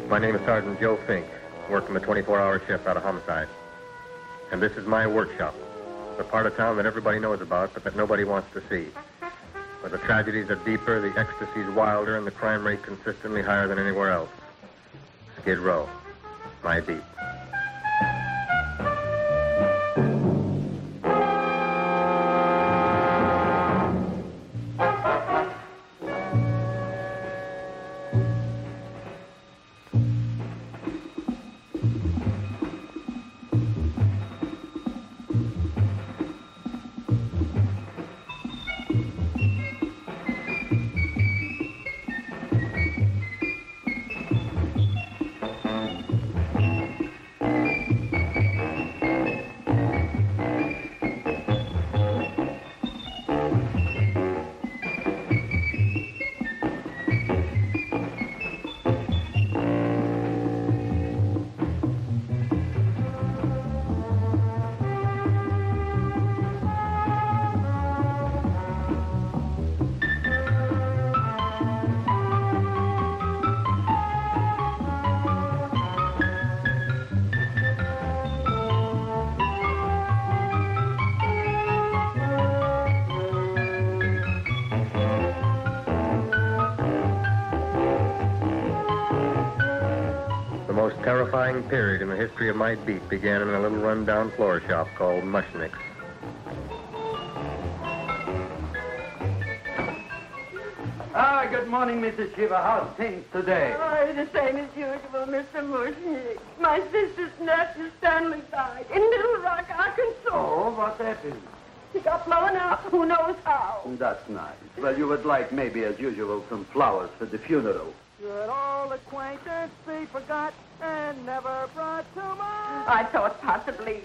My name is Sergeant Joe Fink, working the 24-hour shift out of homicide. And this is my workshop, the part of town that everybody knows about, but that nobody wants to see. Where the tragedies are deeper, the ecstasy's wilder, and the crime rate consistently higher than anywhere else. Skid Row, my beat. The most terrifying period in the history of my beat began in a little run-down floor shop called Mushnick's. Good morning, Mrs. Shiva. How's things today? Oh, the same as usual, Mr. Mushnick. My sister's nephew Stanley died in Little Rock, Arkansas. Oh, what happened? He got blown up. Who knows how? That's nice. Well, you would like, maybe as usual, some flowers for the funeral. Should old acquaintance be forgot and never brought to mind? I thought possibly,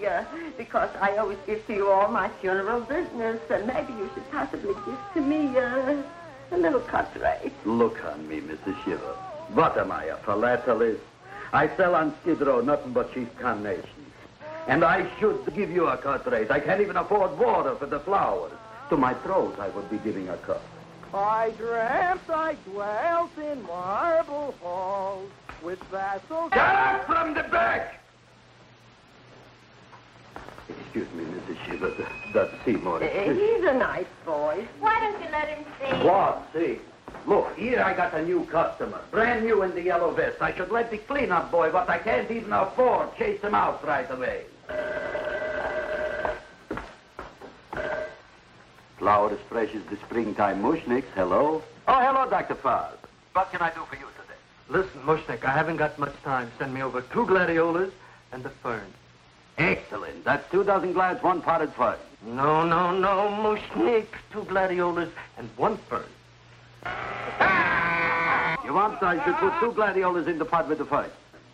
because I always give to you all my funeral business, maybe you should possibly give to me, a little cut rate. Look on me, Mrs. Shiva. What am I, a philatelist? I sell on Skid Row nothing but cheap carnations. And I should give you a cut rate. I can't even afford water for the flowers. To my throat, I would be giving a cut. I dreamt I dwelt in marble halls with vassals... Get up from the back! Excuse me, Mrs. Shiva, that's Seymour. He's a nice boy. Why don't you let him see? What? See? Look, here I got a new customer. Brand new in the yellow vest. I should let the cleanup boy, but I can't even afford, chase him out right away. Flower as fresh as the springtime Mushnicks. Hello? Oh, hello, Dr. Farr. What can I do for you today? Listen, Mushnick, I haven't got much time. Send me over 2 gladiolas and a fern. Excellent. That's 2 dozen glads, 1 potted fern. No, Mushnick. 2 gladiolas and 1 fern. You want I should put 2 gladiolas in the pot with the fern?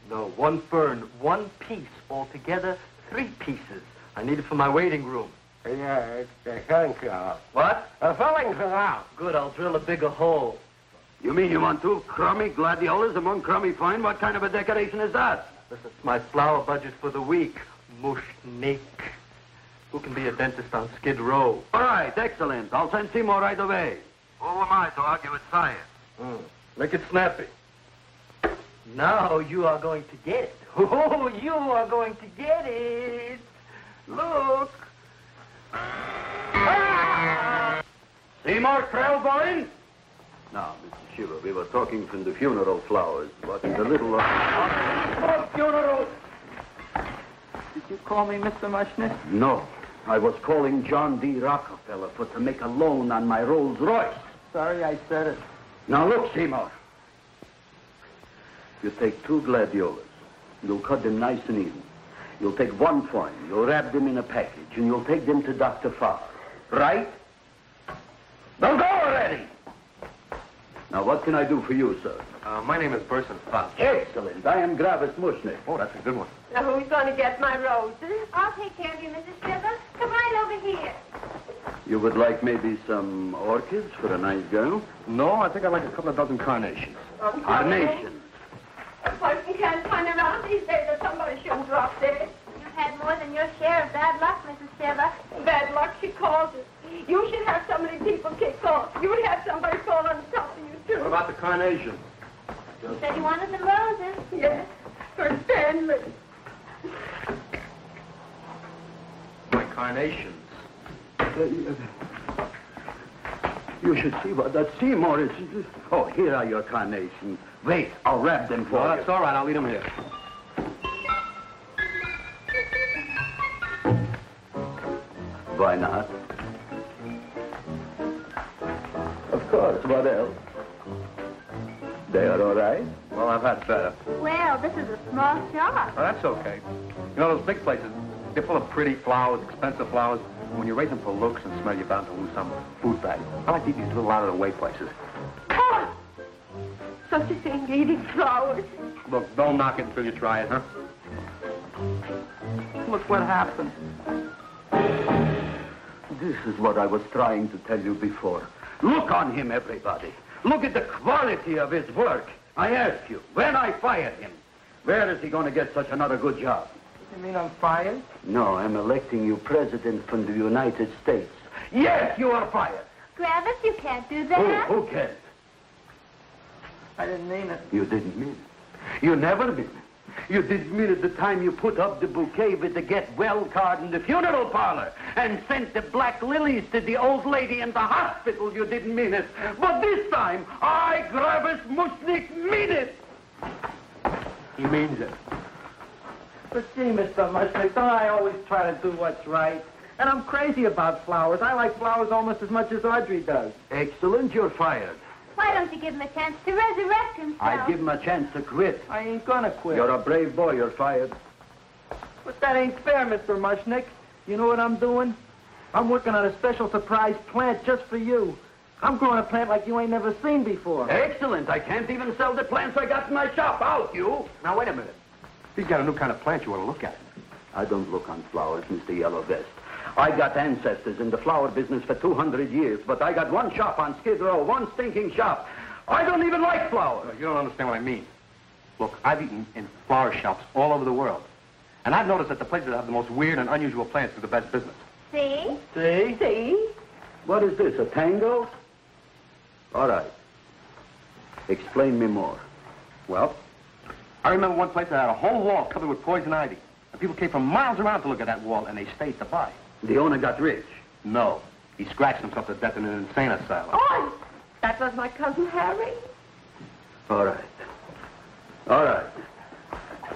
No, 1 fern, 1 piece. Altogether, 3 pieces. I need it for my waiting room. Yeah, thank you. What? A filling's out. Good, I'll drill a bigger hole. You mean you want 2 crummy gladiolas and 1 crummy fern? What kind of a decoration is that? This is my flower budget for the week. Mushnick. Who can be a dentist on Skid Row? All right, excellent. I'll send Seymour right away. Who am I to argue with science? Make it snappy. Now you are going to get it. Oh, you are going to get it. Look. Seymour Krellboyne? Now, Mr. Shiva, we were talking from the funeral flowers. What the little... Funeral. Did you call me Mr. Mushnick? No. I was calling John D. Rockefeller for to make a loan on my Rolls Royce. Sorry I said it. Now, look, Seymour. You take 2 gladiolas. You'll cut them nice and even. You'll take 1 fern. You'll wrap them in a package, and you'll take them to Dr. Farr. Right? Now go already! Now, what can I do for you, sir? My name is Burson Fox. Excellent. I am Gravis Mushnick. Oh, that's a good one. Now, who's going to get my roses? I'll take care of you, Mrs. Shiva. Come right over here. You would like maybe some orchids for a nice girl? No, I think I'd like a couple of dozen carnations. Carnations. A person can't turn around these days that somebody shouldn't drop dead. You've had more than your share of bad luck, Mrs. Shiva. Bad luck, she calls it. You should have so many people kicked off. You would have somebody fall on top of you, too. What about the carnations? You said you wanted the roses. Yes, for Stanley. My carnations. You should see what that Seymour is. Oh, here are your carnations. Wait, I'll wrap them for Well, you. that's all right. I'll leave them here. Why not? Of course, what else? They are all right? Well, I've had better. Well, this is a small shop. Well, that's okay. You know, those big places, they're full of pretty flowers, expensive flowers. When you raise them for looks and smell, you're bound to lose some food value. I like to eat these little out-of-the-way places. Oh! Such a thing, eating flowers. Look, don't knock it until you try it, huh? Look what happened. This is what I was trying to tell you before. Look on him, everybody. Look at the quality of his work. I ask you, when I fired him, where is he going to get such another good job? You mean I'm fired? No, I'm electing you president from the United States. Yes, you are fired. Travis, you can't do that. Who cares? I didn't mean it. You didn't mean it. You never mean it. You didn't mean it the time you put up the bouquet with the get well card in the funeral parlor and sent the black lilies to the old lady in the hospital. You didn't mean it. But this time, I, Gravis Mushnik, mean it. He means it. But gee, Mr. Mushnick, don't I always try to do what's right? And I'm crazy about flowers. I like flowers almost as much as Audrey does. Excellent, you're fired. Why don't you give him a chance to resurrect himself? I give him a chance to quit. I ain't gonna quit. You're a brave boy, you're fired. But that ain't fair, Mr. Mushnick. You know what I'm doing? I'm working on a special surprise plant just for you. I'm growing a plant like you ain't never seen before. Excellent. I can't even sell the plants I got in my shop. Out, you. Now, wait a minute. He's got a new kind of plant you ought to look at. I don't look on flowers, Mr. Yellow Vest. I got ancestors in the flower business for 200 years, but I got one shop on Skid Row, one stinking shop. I don't even like flowers. You don't understand what I mean. Look, I've eaten in flower shops all over the world. And I've noticed that the places that have the most weird and unusual plants do the best business. See? See? See? What is this, a tango? All right. Explain me more. Well, I remember one place that had a whole wall covered with poison ivy. And people came from miles around to look at that wall, and they stayed to buy. The owner got rich. No. He scratched himself to death in an insane asylum. Oh, that was my cousin Harry. All right. All right.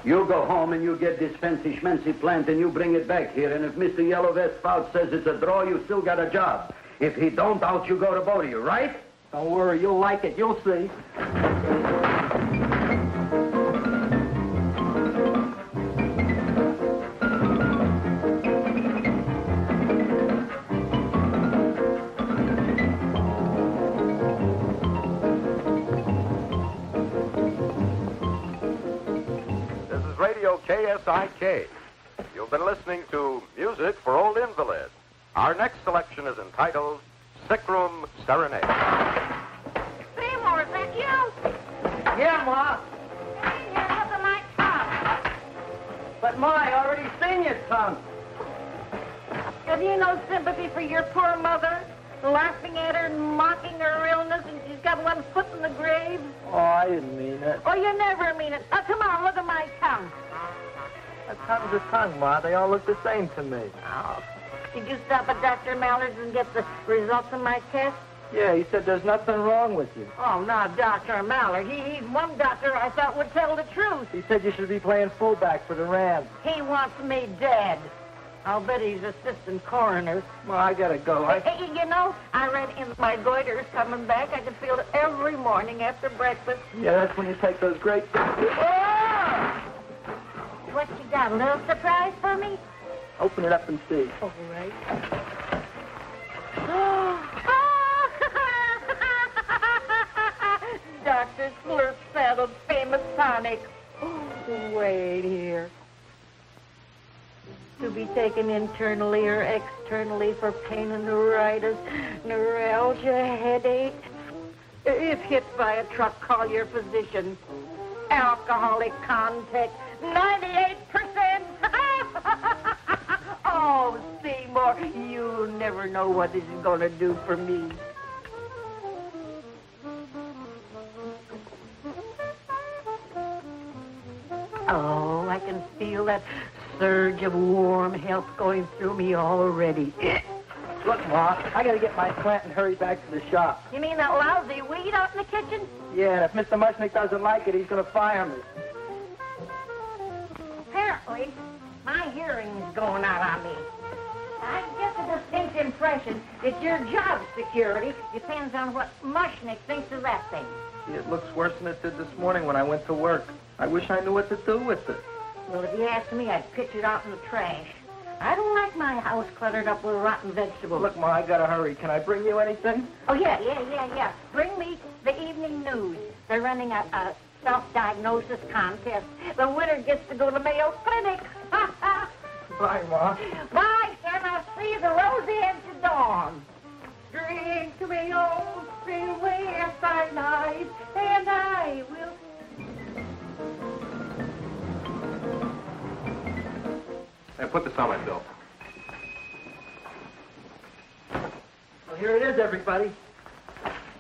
You go home and you get this fancy schmancy plant and you bring it back here. And if Mr. Yellow Vest Spout says it's a draw, you still got a job. If he don't, out you go to both of you, right? Don't worry, you'll like it. You'll see. KSIK. You've been listening to Music for Old Invalids. Our next selection is entitled Sick Room Serenade. Seymour, is that you? Yeah, Ma. Hey, here, look at my tongue. But Ma, I already seen your tongue. Have you no sympathy for your poor mother? Laughing at her and mocking her illness, and she's got one foot in the grave? Oh, I didn't mean it. Oh, you never mean it. Now, come on, look at my tongue. A tongue's a tongue, Ma. They all look the same to me. Oh, did you stop at Dr. Mallard's and get the results of my test? Yeah, he said there's nothing wrong with you. Oh, now, Dr. Mallard. He's one doctor I thought would tell the truth. He said you should be playing fullback for the Rams. He wants me dead. I'll bet he's assistant coroner. Ma, I gotta go. Hey, you know, I read in my goiter's coming back. I can feel it every morning after breakfast. Yeah, that's when you take those great... Oh! What you got, a little surprise for me? Open it up and see. All right. Dr. Slurp saddled famous tonic. Wait here. To be taken internally or externally for pain and neuritis, neuralgia, headache. If hit by a truck, call your physician. Alcoholic contact, 98%. Oh, Seymour, you never know what this is going to do for me. Oh, I can feel that surge of warm health going through me already. Look, Ma, I gotta get my plant and hurry back to the shop. You mean that lousy weed out in the kitchen? Yeah, and if Mr. Mushnick doesn't like it, he's gonna fire me. Apparently, my hearing is going out on me. I get the distinct impression that your job security depends on what Mushnick thinks of that thing. See, it looks worse than it did this morning when I went to work. I wish I knew what to do with it. Well, if you ask me, I'd pitch it out in the trash. I don't like my house cluttered up with rotten vegetables. Look, Ma, I gotta hurry. Can I bring you anything? Oh, yeah. Bring me the evening news. They're running a self-diagnosis contest. The winner gets to go to Mayo Clinic. Bye, Ma. Bye, son. I'll see you the rosy edge of dawn. Drink to me, old freeway, as I night, and I will... Hey, put this on my bill. Well, here it is, everybody.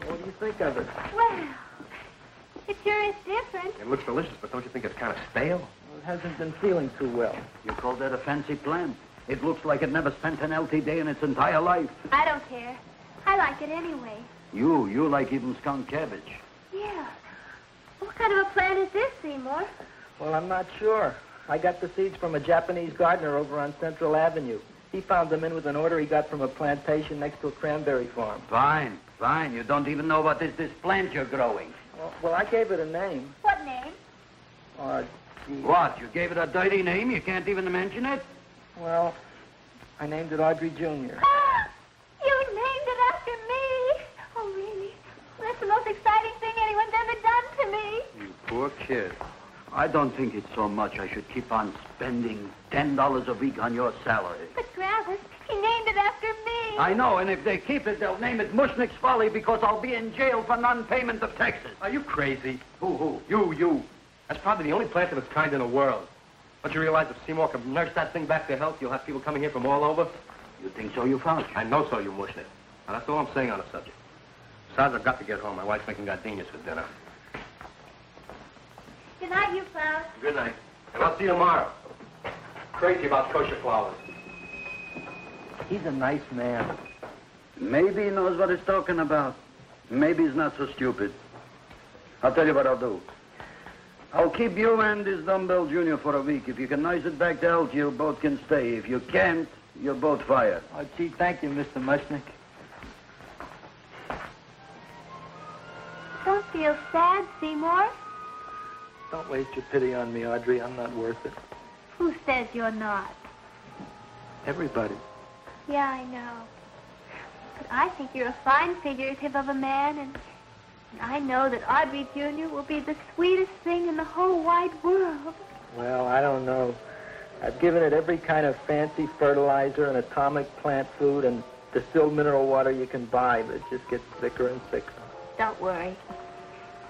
What do you think of it? Well, it sure is different. It looks delicious, but don't you think it's kind of stale? Well, it hasn't been feeling too well. You call that a fancy plant? It looks like it never spent an healthy day in its entire life. I don't care. I like it anyway. You like even skunk cabbage. Yeah. What kind of a plant is this, Seymour? Well, I'm not sure. I got the seeds from a Japanese gardener over on Central Avenue. He found them in with an order he got from a plantation next to a cranberry farm. Fine. You don't even know what is this plant you're growing. Well, I gave it a name. What name? Gee. What? You gave it a dirty name? You can't even mention it? Well, I named it Audrey Jr. You named it after me. Oh, really? Well, that's the most exciting thing anyone's ever done to me. You poor kid. I don't think it's so much I should keep on spending $10 a week on your salary. But, Gravis, he named it after me. I know, and if they keep it, they'll name it Mushnick's Folly because I'll be in jail for non-payment of taxes. Are you crazy? Who? You. That's probably the only plant of its kind in the world. Don't you realize if Seymour can nurse that thing back to health, you'll have people coming here from all over? You think so, you found? I know so, you Mushnick. Now, that's all I'm saying on the subject. Besides, I've got to get home. My wife's making gardenias for dinner. Good night, you Klaus. Good night. And I'll see you tomorrow. Crazy about kosher flowers. He's a nice man. Maybe he knows what he's talking about. Maybe he's not so stupid. I'll tell you what I'll do. I'll keep you and this dumbbell junior for a week. If you can nurse it back to health, you both can stay. If you can't, you're both fired. Oh, gee, thank you, Mr. Mushnick. Don't feel sad, Seymour. Don't waste your pity on me, Audrey. I'm not worth it. Who says you're not? Everybody. Yeah, I know. But I think you're a fine figurative of a man, and I know that Audrey Jr. will be the sweetest thing in the whole wide world. Well, I don't know. I've given it every kind of fancy fertilizer and atomic plant food and distilled mineral water you can buy, but it just gets thicker and thicker. Don't worry.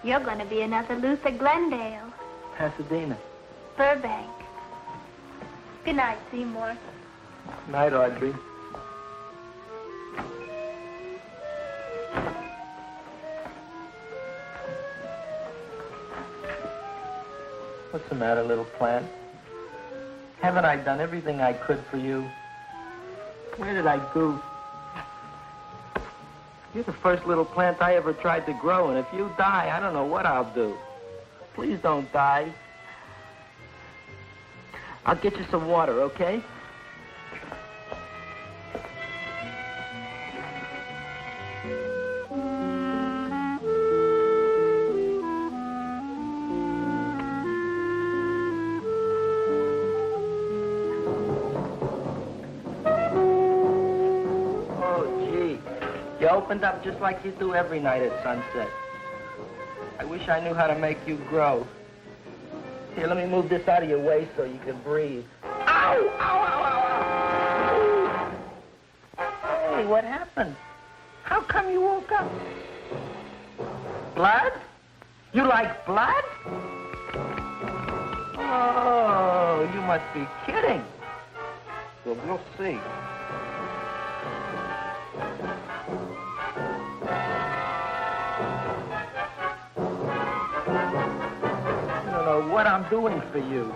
You're going to be another Luther Glendale. Pasadena. Burbank. Good night, Seymour. Night, Audrey. What's the matter, little plant? Haven't I done everything I could for you? Where did I goof? You're the first little plant I ever tried to grow, and if you die, I don't know what I'll do. Please don't die. I'll get you some water, okay? You opened up just like you do every night at sunset. I wish I knew how to make you grow. Here, let me move this out of your way so you can breathe. Ow! Ow, ow, ow, ow! Hey, what happened? How come you woke up? Blood? You like blood? Oh, you must be kidding. Well, we'll see. what I'm doing for you.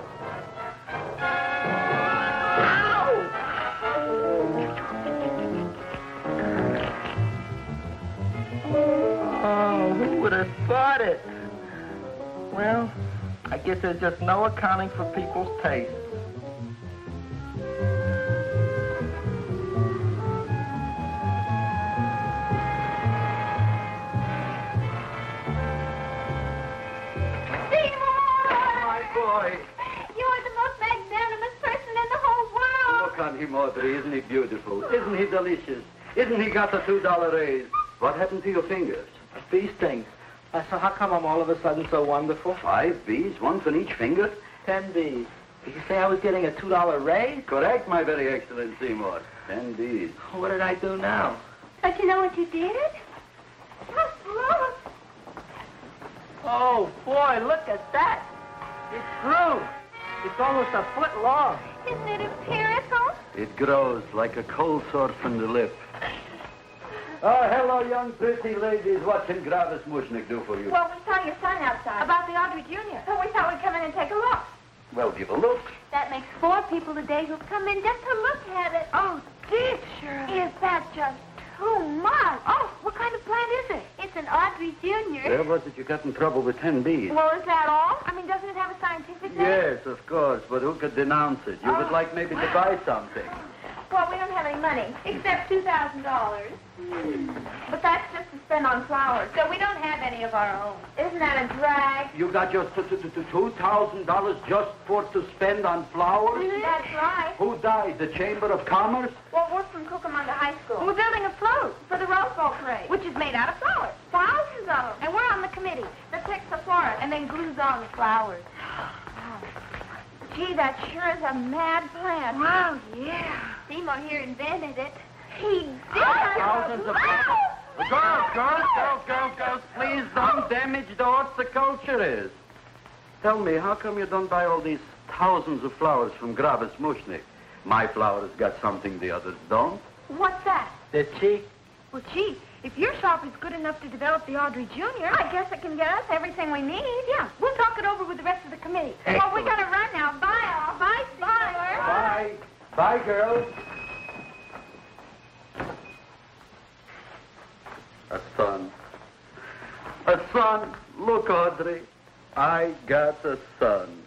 Oh, who would have thought it? Well, I guess there's just no accounting for people's tastes. You're the most magnanimous person in the whole world. Look on him, Audrey. Isn't he beautiful? Isn't he delicious? Isn't he got a $2 raise? What happened to your fingers? These things. So how come I'm all of a sudden so wonderful? 5 B's, one for each finger? 10 B's. Did you say I was getting a $2 raise? Correct, my very excellent Seymour. 10 B's. What did I do now? Don't you know what you did? Look. Oh, boy, look at that. It grew. It's almost a foot long. Isn't it empirical? It grows like a cold sore from the lip. Oh, hello, young pretty ladies. What can Gravis Mushnick do for you? Well, we saw your son outside. About the Audrey Jr. So we thought we'd come in and take a look. Well, give a look. That makes 4 people today who've come in just to look at it. Oh, dear, Shirley. Is that just too much? Oh, what kind of plant is it? It's an Audrey Jr. Where was it you got in trouble with 10 B's? Well, is that all? I mean, doesn't it have a scientific name? Yes, of course, but who could denounce it? You would like maybe to buy something. Well, we don't have any money, except $2,000. But that's just to spend on flowers, so we don't have any of our own. Isn't that a drag? You got just $2,000 just for to spend on flowers? That's right. Who died? The Chamber of Commerce? Well, we're from Cucamonga High School. We're building a float for the Rose Bowl parade, which is made out of flowers. Thousands of them. And we're on the committee that picks the florist and then glues on the flowers. Gee, that sure is a mad plan. Wow, yeah. Seymour here invented it. He did. Thousands of Girls, please don't damage the horticulture is. Tell me, how come you don't buy all these thousands of flowers from Gravis Mushnick? My flowers got something the others don't. What's that? They're cheap. Well, gee, if your shop is good enough to develop the Audrey Jr., I guess it can get us everything we need. Yeah, we'll talk it over with the rest of the committee. Well, we gotta run now. Bye, all. Bye, Seymour. Bye. Bye, girls. A son. A son. Look, Audrey. I got a son.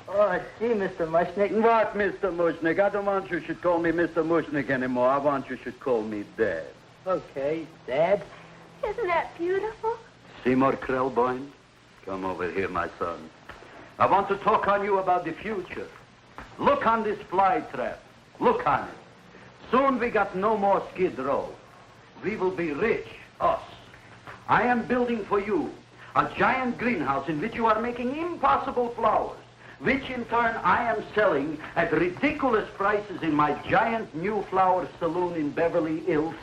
Oh, gee, Mr. Mushnick. What, Mr. Mushnick? I don't want you should call me Mr. Mushnick anymore. I want you should call me Dad. Okay, Dad. Isn't that beautiful? Seymour Krellboyne, come over here, my son. I want to talk on you about the future. Look on this fly trap. Look on it. Soon we got no more Skid Row. We will be rich, us. I am building for you a giant greenhouse in which you are making impossible flowers, which in turn I am selling at ridiculous prices in my giant new flower saloon in Beverly Hills.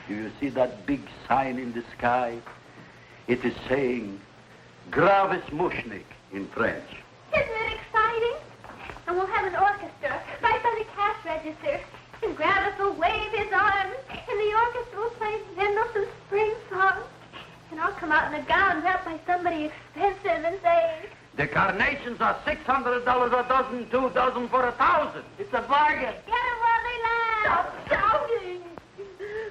Do you see that big sign in the sky? It is saying, Gravis Mushnick in French. Isn't it exciting? And we'll have an orchestra right by the cash register. And Gravis will wave his arms. And the orchestra will play Mendelssohn's spring song. And I'll come out in a gown wrapped by somebody expensive and say, The carnations are $600 a dozen, 2 dozen for 1,000. It's a bargain. get it while they last. Stop shouting!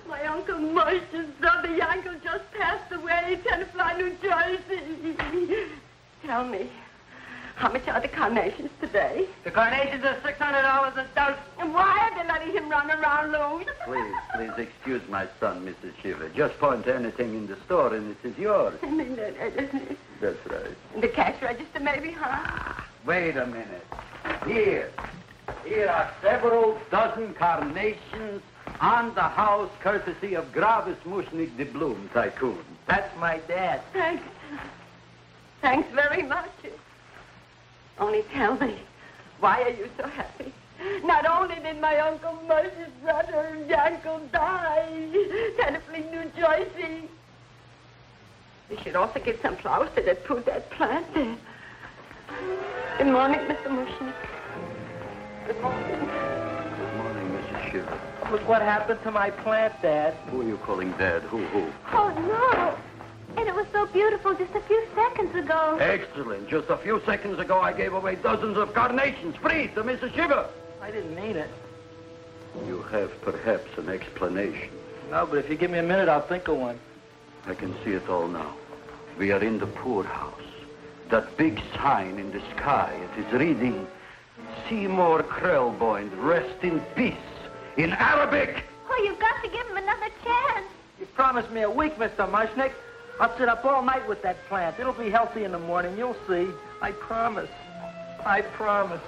My Uncle Moshe's brother Yankel just passed away, Tenafly, New Jersey. Tell me, how much are the carnations today? The carnations are $600 a dozen. And why are they letting him run around loose? Please excuse my son, Mrs. Shiver. Just point to anything in the store and it is yours. That's right. The cash register, maybe, huh? Wait a minute. Here are several dozen carnations on the house courtesy of Gravis Mushnick, the Bloom Tycoon. That's my dad. Thanks. Thanks very much. Only tell me, why are you so happy? Not only did my Uncle Moshe's brother Yankel die, Tenafly, New Jersey. We should also get some flowers to prove that plant there. Good morning, Mr. Mushnick. Good morning. Good morning, Mrs. Shiver. Look what happened to my plant, Dad. Who are you calling Dad? Who? Oh, no. And it was so beautiful just a few seconds ago. Excellent. Just a few seconds ago, I gave away dozens of carnations free to Mrs. Shiver. I didn't mean it. You have perhaps an explanation. No, but if you give me a minute, I'll think of one. I can see it all now. We are in the poorhouse. That big sign in the sky, it is reading, Seymour Krellboyne, rest in peace, in Arabic. Oh, you've got to give him another chance. You promised me a week, Mr. Mushnick. I'll sit up all night with that plant. It'll be healthy in the morning. You'll see. I promise. I promise.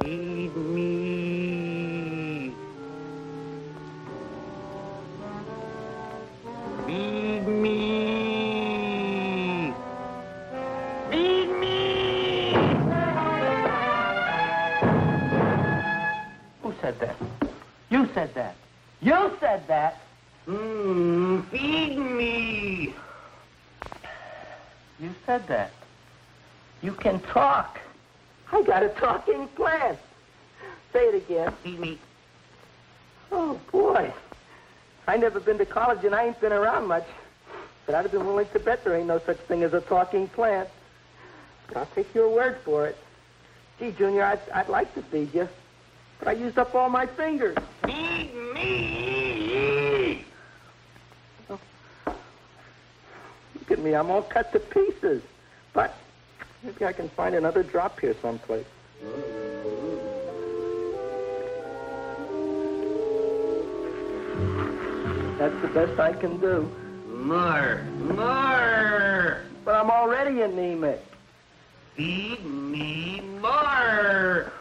Feed me. Feed me. Feed me. Who said that? You said that. You said that. Feed me. You said that. You can talk. I got a talking plant. Say it again. Feed me. Oh, boy. I never been to college and I ain't been around much. But I'd have been willing to bet there ain't no such thing as a talking plant. But I'll take your word for it. Gee, Junior, I'd like to feed you. But I used up all my fingers. Feed me! Oh. Look at me, I'm all cut to pieces. But maybe I can find another drop here someplace. That's the best I can do. More. But I'm already anemic. Feed me more.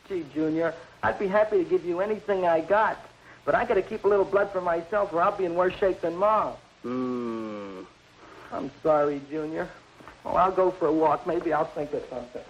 Gee, Junior, I'd be happy to give you anything I got. But I gotta keep a little blood for myself or I'll be in worse shape than Ma. I'm sorry, Junior. Well, I'll go for a walk. Maybe I'll think of something.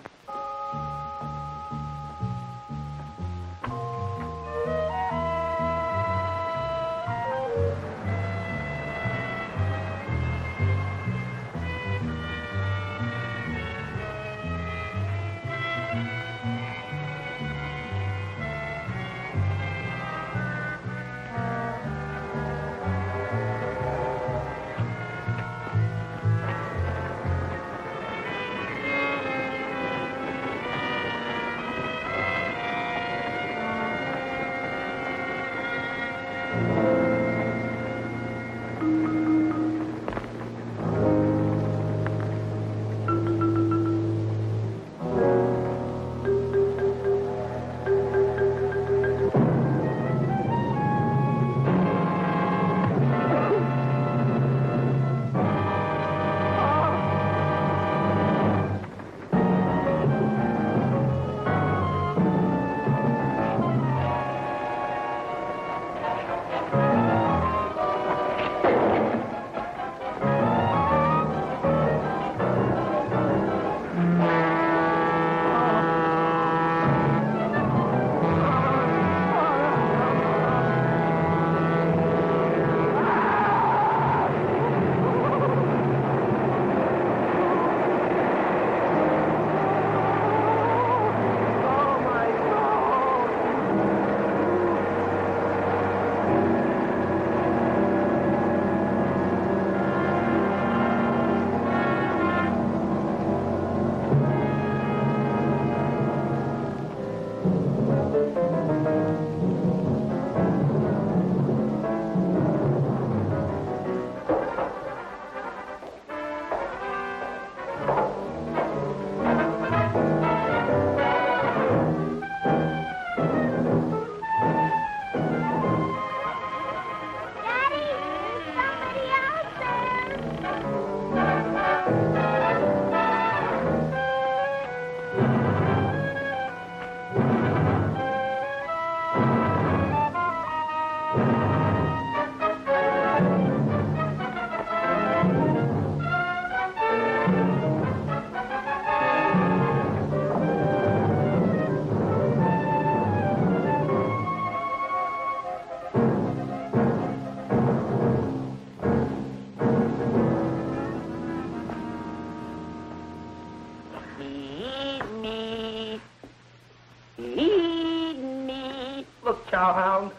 Look, Chowhound,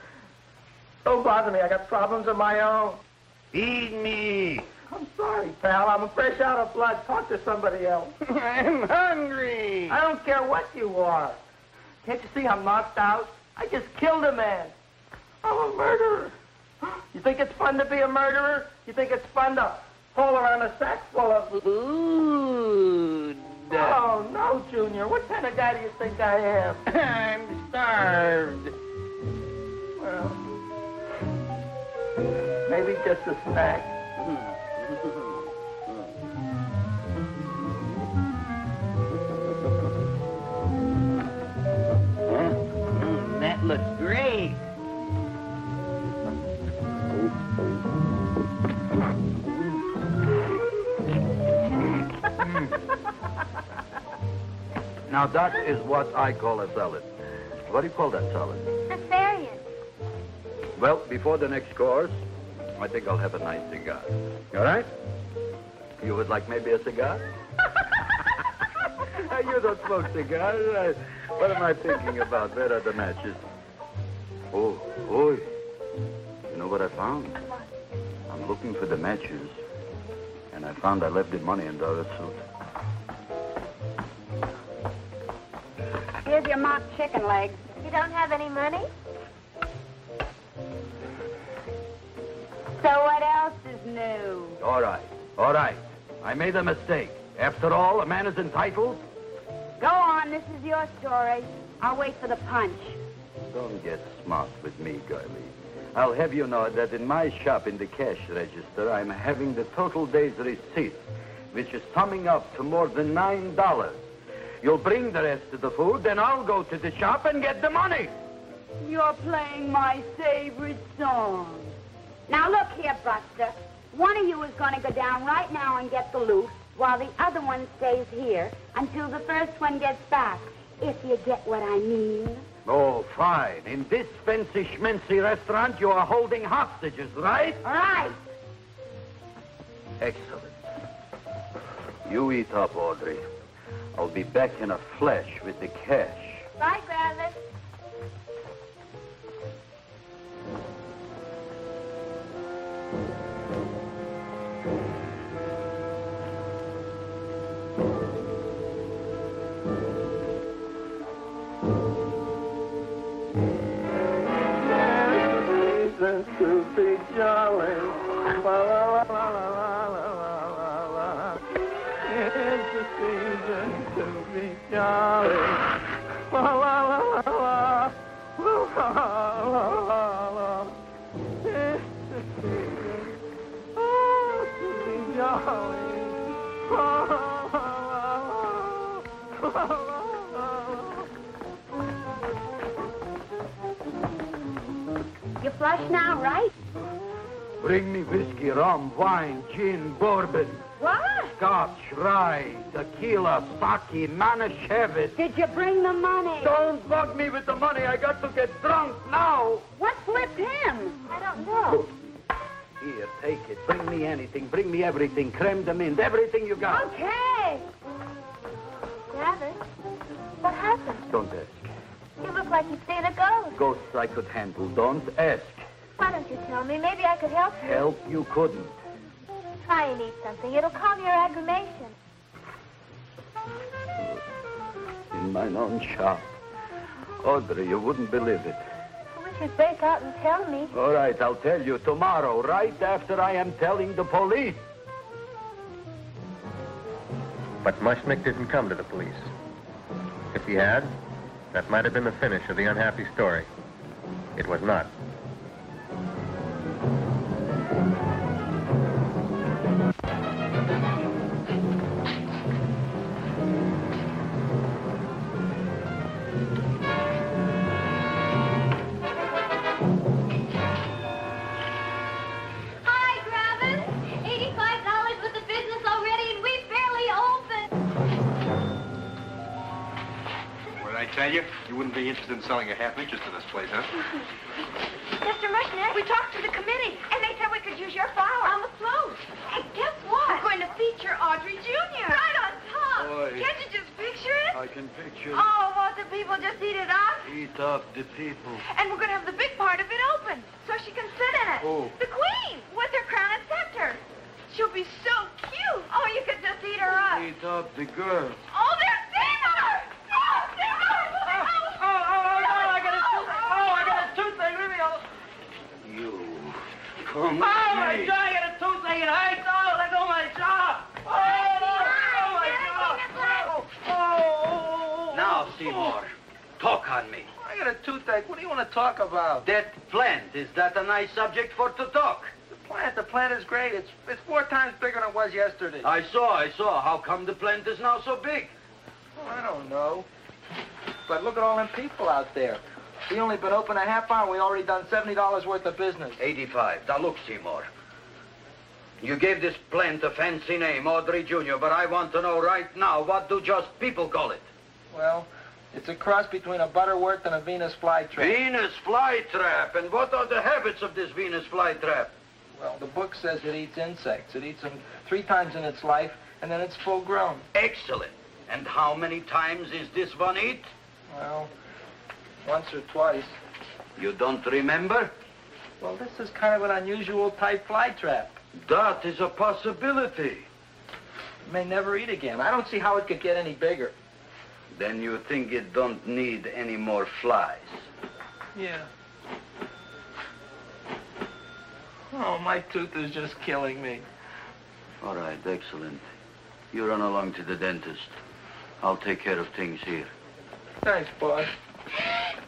don't bother me. I got problems of my own. Feed me. I'm sorry, pal. I'm fresh out of blood. Talk to somebody else. I'm hungry. I don't care what you are. Can't you see I'm knocked out? I just killed a man. I'm a murderer. You think it's fun to be a murderer? You think it's fun to haul around a sack full of... Food. Oh, no, Junior. What kind of guy do you think I am? I'm starved. Well, maybe just a snack. That looks great. Now, that is what I call a salad. What do you call that salad? Asparagus. Well, before the next course, I think I'll have a nice cigar. All right? You would like maybe a cigar? You don't smoke cigars. What am I thinking about? Where are the matches? Oh, you know what I found? I'm looking for the matches, and I found I left the money in the other suit. Here's your mock chicken legs. You don't have any money? So what else is new? All right. I made a mistake. After all, a man is entitled. Go on, this is your story. I'll wait for the punch. Don't get smart with me, girlie. I'll have you know that in my shop in the cash register, I'm having the total day's receipt, which is summing up to more than $9. You'll bring the rest of the food, then I'll go to the shop and get the money. You're playing my favorite song. Now look here, Buster. One of you is going to go down right now and get the loot, while the other one stays here until the first one gets back, if you get what I mean. Oh, fine. In this fancy schmancy restaurant, you are holding hostages, right? Right. Excellent. You eat up, Audrey. I'll be back in a flash with the cash. Bye, Gravis. Reason to be jolly. La, la, la, la, la, la, la, la. It's the season to be jolly. La, la, la, la, la. La, la, la, la. It's the season to be jolly. La, la, la, la, la, la. You flush now, right? Bring me whiskey, rum, wine, gin, bourbon, What? scotch, rye, tequila, sake, Manischewitz. Did you bring the money? Don't bug me with the money. I got to get drunk now. What flipped him? I don't know. Here, take it. Bring me anything. Bring me everything. Creme de menthe. Everything you got. Okay. Gravis, what happened? Don't ask. You look like you've seen a ghost. Ghosts I could handle. Don't ask. Why don't you tell me? Maybe I could help you. Help you couldn't. Try and eat something. It'll calm your aggravation. In mine own shop. Audrey, you wouldn't believe it. I wish you'd break out and tell me. All right, I'll tell you tomorrow, right after I am telling the police. But Mushnick didn't come to the police. If he had, that might have been the finish of the unhappy story. It was not. Hi, Gravis. $85 with the business already, and we barely opened. What did I tell you? You wouldn't be interested in selling a half interest in this place, huh? Mr. Mushnick, we talked to the committee, and they said we could use your flour on the float. And guess what? We're going to feature Audrey Jr. Right on top. Boy. Can't you just picture it? I can picture Oh, won't the people just eat it up? eat up the people. And we're going to have the big part of it open, so she can sit in it. Who? The queen, with her crown and scepter. She'll be so cute. Oh, you could just eat her up. Eat up the girl. Oh, there's Seymour! Oh, Seymour! I got a toothache. Leave me alone. You come Oh, my here. jaw, I got a toothache. It hurts. Oh, let go of my jaw. Oh. Now, Seymour, talk on me. I got a toothache. What do you want to talk about? That plant, is that a nice subject for to talk? The plant is great. It's 4 times bigger than it was yesterday. I saw. How come the plant is now so big? Oh, I don't know. But look at all them people out there. We only been open a half hour. We already done $70 worth of business. 85. Now look, Seymour. You gave this plant a fancy name, Audrey Jr., but I want to know right now, what do just people call it? Well, it's a cross between a butterworth and a Venus flytrap. Venus flytrap. And what are the habits of this Venus flytrap? Well, the book says it eats insects. It eats them 3 times in its life, and then it's full grown. Excellent. And how many times is this one eat? Well, once or twice. You don't remember? Well, this is kind of an unusual type flytrap. That is a possibility. It may never eat again. I don't see how it could get any bigger. Then you think it don't need any more flies? Yeah. Oh, my tooth is just killing me. All right, excellent. You run along to the dentist. I'll take care of things here. Thanks, boss.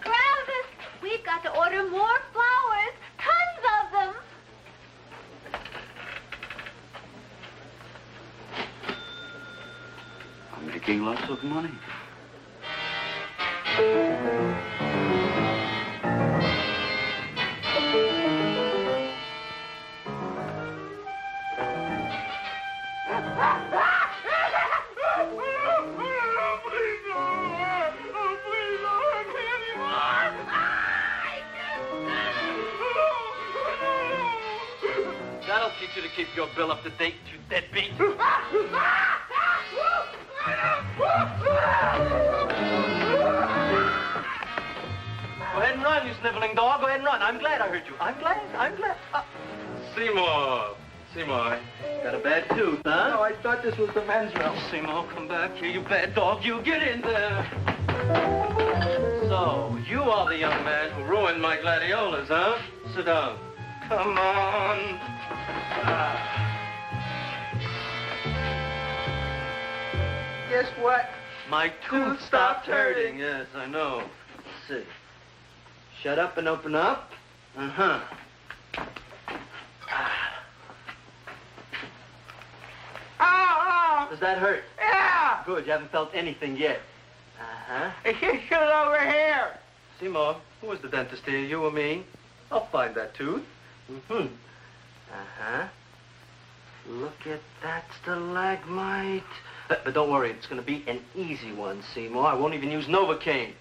Groundus, we've got to order more flowers. Tons of them. I'm making lots of money. That'll teach you to keep your bill up to date, you deadbeat. Go ahead and run, you sniveling dog. Go ahead and run. I'm glad I hurt you. I'm glad. Seymour, got a bad tooth, huh? No, I thought this was the men's room. Seymour, come back here, you bad dog. You get in there. So, you are the young man who ruined my gladiolas, huh? Sit down. Come on. Guess what? My tooth stopped hurting. Yes, I know. Let's see. Shut up and open up. Uh-huh. Oh, Does that hurt? yeah! Good, you haven't felt anything yet. Uh-huh. You shoot over here. Seymour, who is the dentist here, you or me? I'll find that tooth. Mm-hmm. Uh-huh. Look at that stalagmite. But don't worry, it's going to be an easy one, Seymour. I won't even use Novocaine.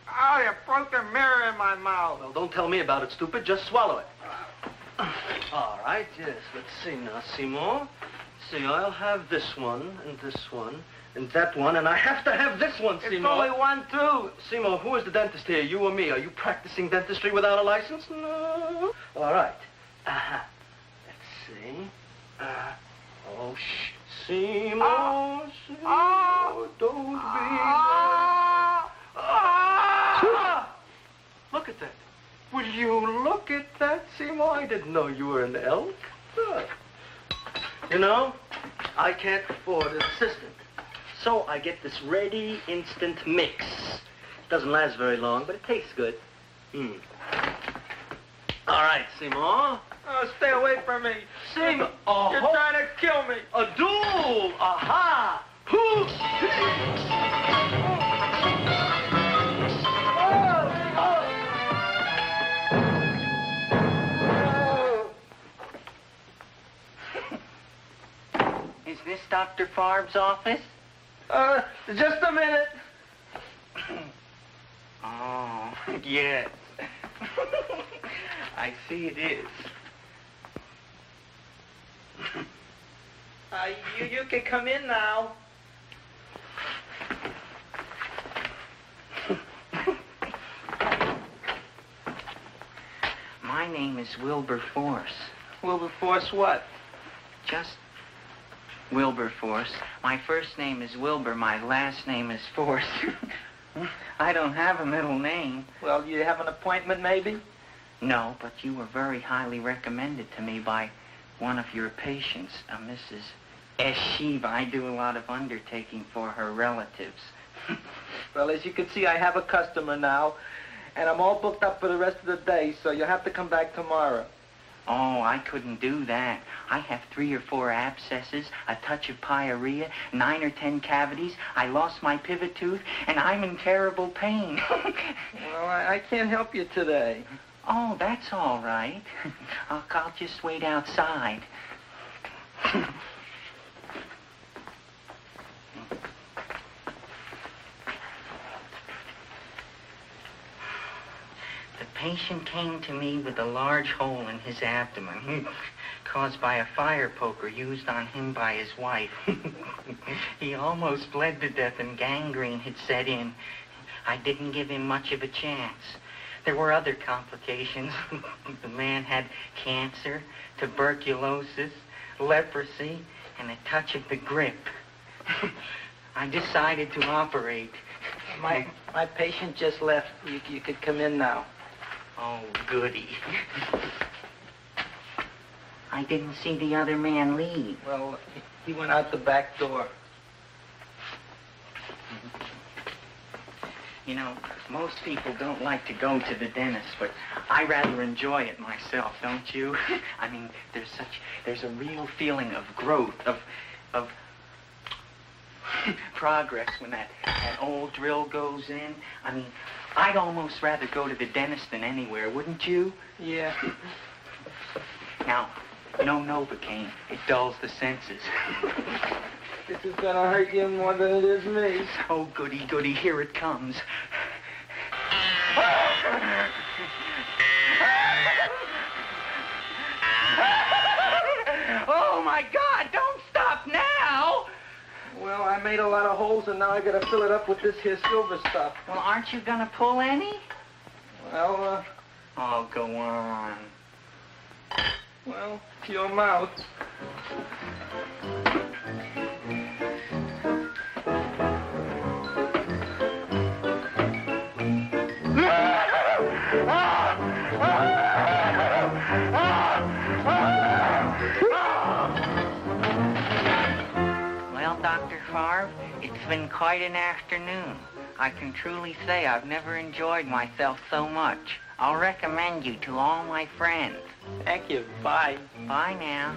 Oh, you broke the mirror in my mouth. Well, don't tell me about it, stupid. Just swallow it. All right, yes. Let's see now, Seymour. See, I'll have this one, and that one, and I have to have this one, It's Seymour. only one tooth. Seymour, who is the dentist here, you or me? Are you practicing dentistry without a license? No. All right. Uh-huh. Let's see. Oh, shh. Seymour, Seymour, don't be Look at that. Will you look at that, Seymour? I didn't know you were an elk. Look. You know, I can't afford an assistant. So I get this ready instant mix. Doesn't last very long, but it tastes good. All right, Seymour. Oh, stay away from me. Seymour. You're trying to kill me. A duel. Aha. Is this Dr. Farb's office? Just a minute. Oh, yes. I see it is. You can come in now. My name is Wilberforce. Wilberforce what? Just Wilberforce. My first name is Wilbur. My last name is Force. I don't have a middle name. Well, you have an appointment, maybe? No, but you were very highly recommended to me by one of your patients, Mrs. Eshiva. I do a lot of undertaking for her relatives. Well, as you can see, I have a customer now, and I'm all booked up for the rest of the day, so you'll have to come back tomorrow. Oh, I couldn't do that. I have 3 or 4 abscesses, a touch of pyorrhea, 9 or 10 cavities. I lost my pivot tooth, and I'm in terrible pain. Well, I can't help you today. Oh, that's all right. I'll just wait outside. The patient came to me with a large hole in his abdomen caused by a fire poker used on him by his wife. He almost bled to death and gangrene had set in. I didn't give him much of a chance. There were other complications. The man had cancer, tuberculosis, leprosy, and a touch of the grip. I decided to operate. My patient just left. You could come in now. Oh, goody. I didn't see the other man leave. Well, he went out the back door. You know, most people don't like to go to the dentist, but I rather enjoy it myself, don't you? I mean, there's a real feeling of growth, of progress when that old drill goes in. I mean, I'd almost rather go to the dentist than anywhere, wouldn't you? Yeah. Now, no Novocaine. It dulls the senses. This is gonna hurt you more than it is me. Oh, goody, goody, here it comes. Oh, my God, don't stop now! Well, I made a lot of holes, and now I gotta fill it up with this here silver stuff. Well, aren't you gonna pull any? Well, Oh, go on. well, to your mouth. Well, Dr. Favre, it's been quite an afternoon. I can truly say I've never enjoyed myself so much. I'll recommend you to all my friends. Thank you. Bye. Bye now.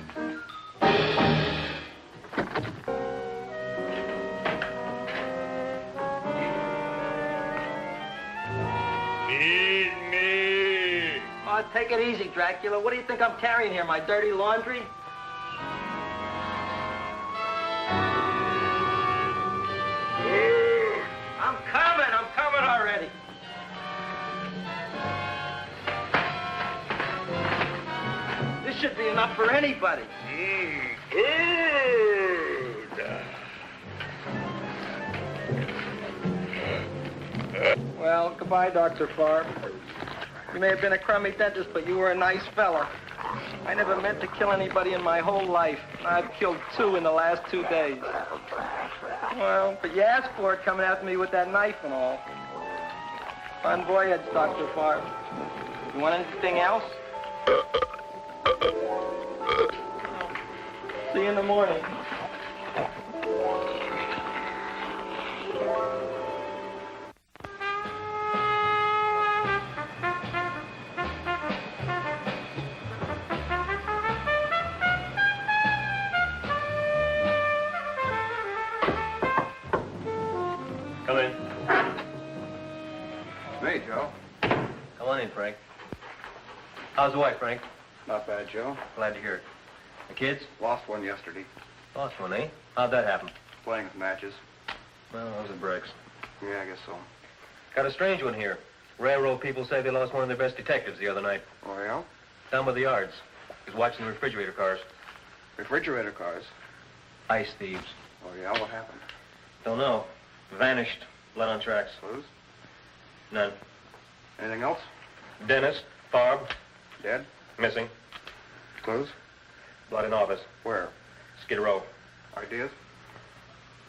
Feed me. Oh, take it easy, Dracula. What do you think I'm carrying here, my dirty laundry? I'm coming already. This should be enough for anybody. Well, goodbye, Dr. Favre. You may have been a crummy dentist, but you were a nice fella. I never meant to kill anybody in my whole life. I've killed 2 in the last 2 days. Well, but you asked for it coming after me with that knife and all. Bon voyage, Dr. Favre. You want anything else? See you in the morning. Come in. Hey, Joe. Come on in, Frank. How's the wife, Frank? Not bad, Joe. Glad to hear it. The kids? Lost one yesterday, Lost one, eh? How'd that happen? playing with matches. Well, those are breaks. Yeah, I guess so. Got a strange one here. Railroad people say they lost one of their best detectives the other night. Oh, yeah? Down by the yards. He was watching the refrigerator cars. Refrigerator cars. Ice thieves. Oh, yeah? What happened? Don't know. Vanished. Blood on tracks. Clues? None. Anything else? Dentist, Barb, Dead? Missing. Clues? Blood in office. Where? Skid Row. Ideas?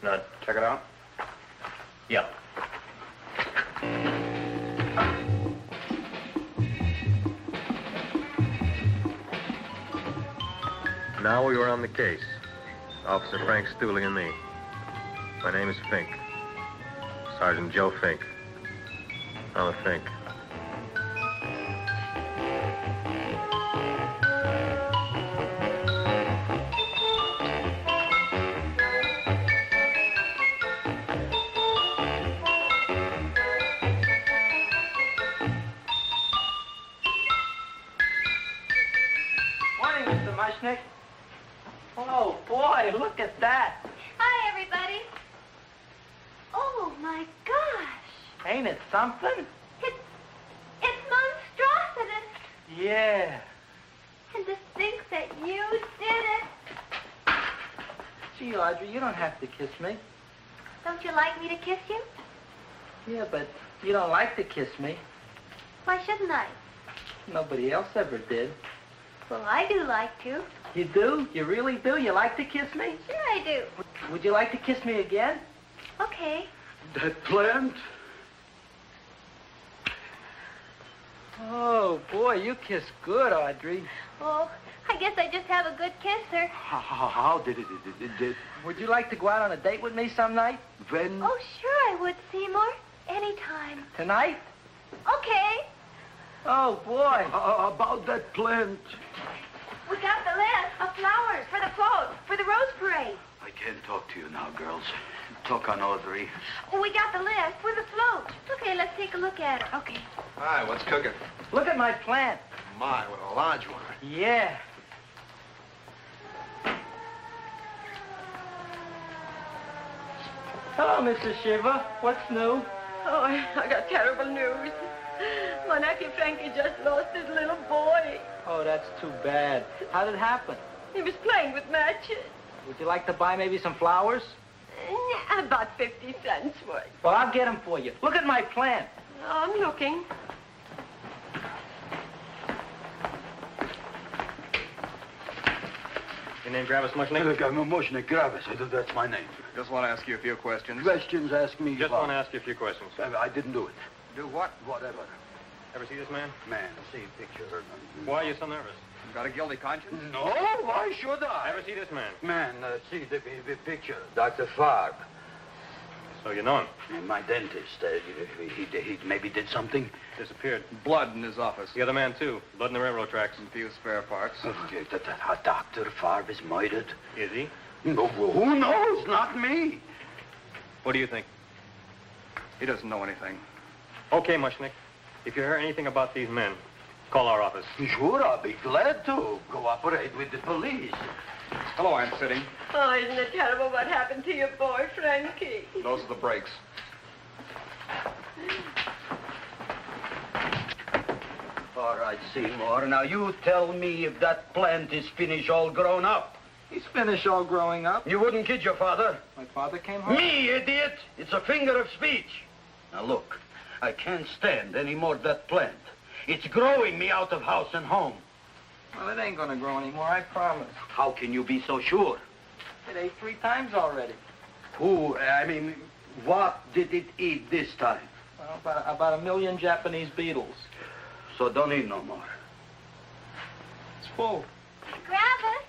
None. Check it out? Yeah. Now we were on the case. Officer Frank Stooley and me. My name is Fink. Sergeant Joe Fink. I'm a Fink. Morning, Mr. Mushnick. Oh, boy, look at that. Hi, everybody. Oh, my gosh. Ain't it something? It's monstrosity. Yeah. And to think that you did it. Gee, Audrey, you don't have to kiss me. Don't you like me to kiss you? Yeah, but you don't like to kiss me. Why shouldn't I? Nobody else ever did. Well, I do like to. You do? You really do? You like to kiss me? Sure I do. Would you like to kiss me again? Okay. That plant? Oh, boy, you kiss good, Audrey. Oh, I guess I just have a good kisser. How did it? Would you like to go out on a date with me some night? When? Oh, sure I would, Seymour. Anytime. Tonight? Okay. Oh, boy. About that plant. We got the list of flowers for the float, for the rose parade. I can't talk to you now, girls. Talk on Audrey. We got the list for the float. Okay, let's take a look at her. Okay. Hi, what's cooking? Look at my plant. My, what a large one. Yeah. Hello, Mrs. Shiva. What's new? Oh, I got terrible news. My nephew Frankie just lost his little boy. Oh, that's too bad. How did it happen? He was playing with matches. Would you like to buy maybe some flowers? About 50 cents worth. Well, I'll get them for you. Look at my plant. I'm looking. Your name Gravis Mushnick? Mushnick Gravis. That's my name. Just want to ask you a few questions. Questions, ask me. Just want to ask you a few questions. I didn't do it. Do what? Whatever. Ever see this man? Man, see picture. Why are you so nervous? You got a guilty conscience? No, why should I? Ever see this man? Man, see the picture. Dr. Farb. So you know him. My dentist. He maybe did something. Disappeared. Blood in his office. The other man, too. Blood in the railroad tracks. And few spare parts. Dr. Farb is murdered. Is he? No, who knows? Not me. What do you think? He doesn't know anything. Okay, Mushnick. If you hear anything about these men, call our office. Sure, I'll be glad to cooperate with the police. Hello, Aunt Sitting. Oh, isn't it terrible what happened to your boy, Frankie? Those are the brakes. All right, Seymour. Now, you tell me if that plant is finished all grown up. He's finished all growing up. You wouldn't kid your father? My father came home. Me, idiot! It's a finger of speech. Now, look. I can't stand any more of that plant. It's growing me out of house and home. Well, it ain't gonna grow anymore, I promise. How can you be so sure? It ate 3 times already. What did it eat this time? Well, about 1 million Japanese beetles. So don't eat no more. It's full. Gravis.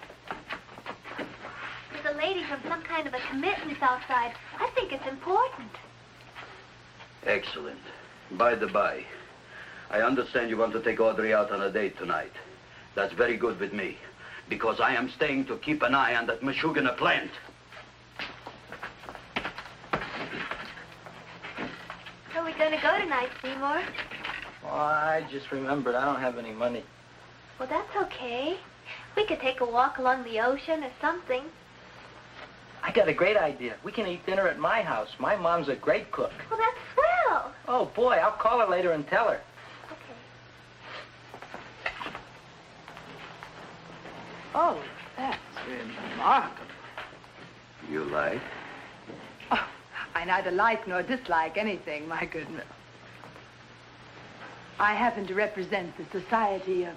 There's a lady from some kind of a commitment outside. I think it's important. Excellent. By the by, I understand you want to take Audrey out on a date tonight. That's very good with me, because I am staying to keep an eye on that Meshuggah plant. Where are we going to go tonight, Seymour? Well, I just remembered I don't have any money. Well, that's okay. We could take a walk along the ocean or something. I got a great idea. We can eat dinner at my house. My mom's a great cook. Well, that's swell. Oh, boy, I'll call her later and tell her. Okay. Oh, that's remarkable. You like? Oh, I neither like nor dislike anything, my goodness. I happen to represent the Society of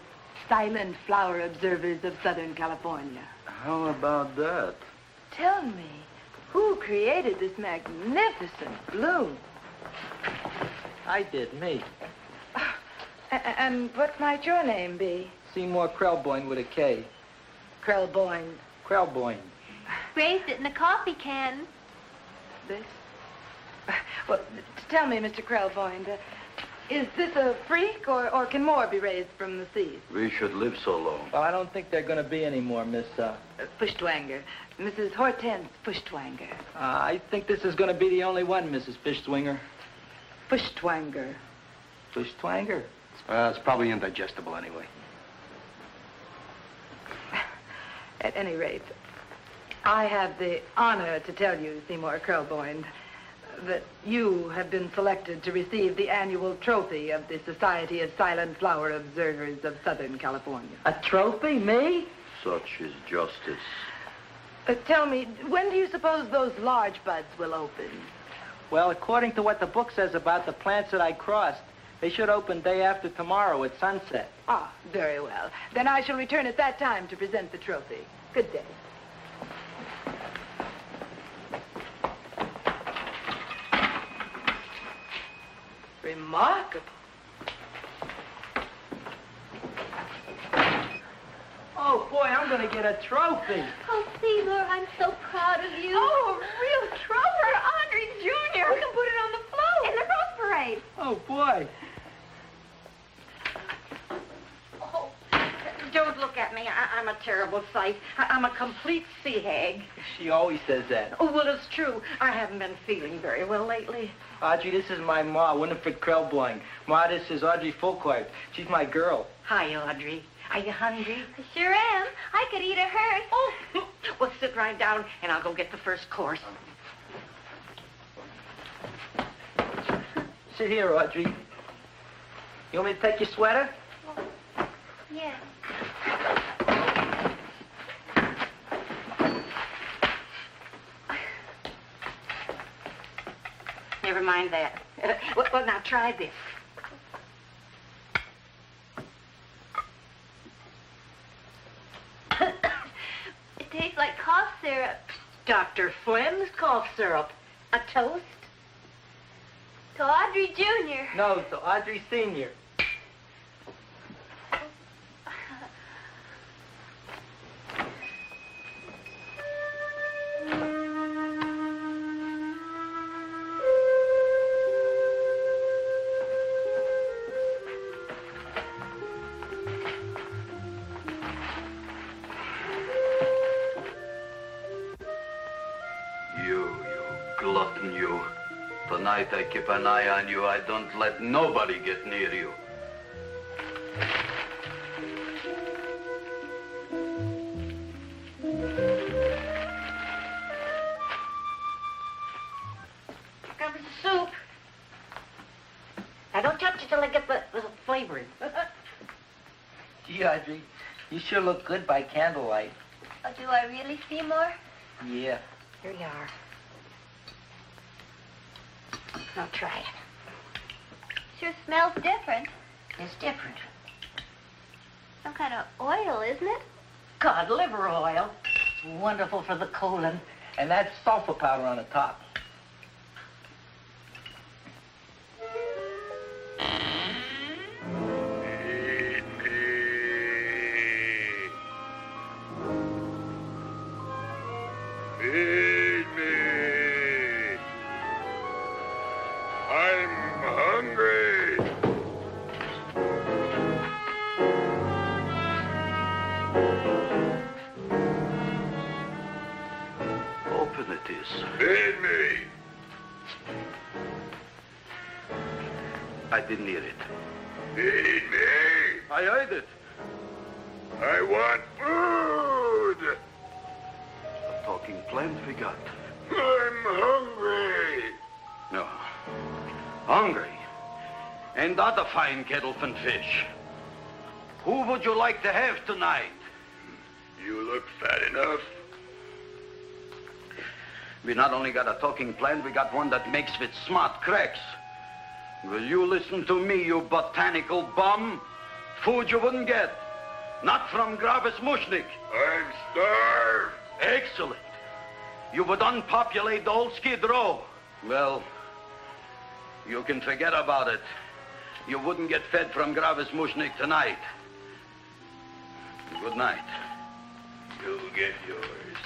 silent flower observers of Southern California. How about that? Tell me, who created this magnificent bloom? I did, me. And what might your name be? Seymour Krelboyne with a K. Krelboyne. Krelboyne. Raised it in a coffee can. This? Well, tell me, Mr. Krelboyne, is this a freak, or can more be raised from the seed? We should live so long. Well, I don't think there are going to be any more, Miss, Fuschtwanger. Mrs. Hortense Fuschtwanger. I think this is going to be the only one, Mrs. Fishtwinger. Fuschtwanger. Fishtwanger? It's probably indigestible anyway. At any rate, I have the honor to tell you, Seymour Krelboyne, that you have been selected to receive the annual trophy of the Society of Silent Flower Observers of Southern California. A trophy? Me? Such is justice. Tell me, when do you suppose those large buds will open? Well, according to what the book says about the plants that I crossed, they should open day after tomorrow at sunset. Ah, very well. Then I shall return at that time to present the trophy. Good day. Remarkable. Oh, boy, I'm going to get a trophy. Oh, Seymour, I'm so proud of you. Oh, a real trophy, Audrey Jr. We can put it on the float. In the Rose Parade. Oh, boy. Oh, don't look at me. I'm a terrible sight. I'm a complete sea hag. She always says that. Oh, well, it's true. I haven't been feeling very well lately. Audrey, this is my ma, Winifred Krelboyne. Ma, this is Audrey Fulcourt. She's my girl. Hi, Audrey. Are you hungry? I sure am. I could eat a hearse. Oh, well, sit right down, and I'll go get the first course. Sit here, Audrey. You want me to take your sweater? Yeah. Never mind that. Well, now try this. It tastes like cough syrup. Dr. Flynn's cough syrup. A toast? To Audrey Jr. No, to Audrey Sr. You glutton, you. Tonight I keep an eye on you. I don't let nobody get near you. Comes the soup. Now, don't touch it till I get the flavoring. Gee, Audrey, you sure look good by candlelight. Oh, do I really, Seymour? Yeah. Here you are. Now, try it. Sure smells different. It's different. Some kind of oil, isn't it? Cod liver oil. It's wonderful for the colon. And that's sulfur powder on the top. Feed me. I'm hungry. Open it is. Feed me. I didn't hear it. Feed me. I heard it. I want food. A talking plant we got. I'm hungry. No. Hungry. And that a fine kettlefen fish. Who would you like to have tonight? You look fat enough. We not only got a talking plant, we got one that makes with smart cracks. Will you listen to me, you botanical bum? Food you wouldn't get. Not from Gravis Mushnik. I'm starved. Excellent. You would unpopulate the whole Skid Row. Well, you can forget about it. You wouldn't get fed from Gravis Mushnik tonight. Good night. You'll get yours.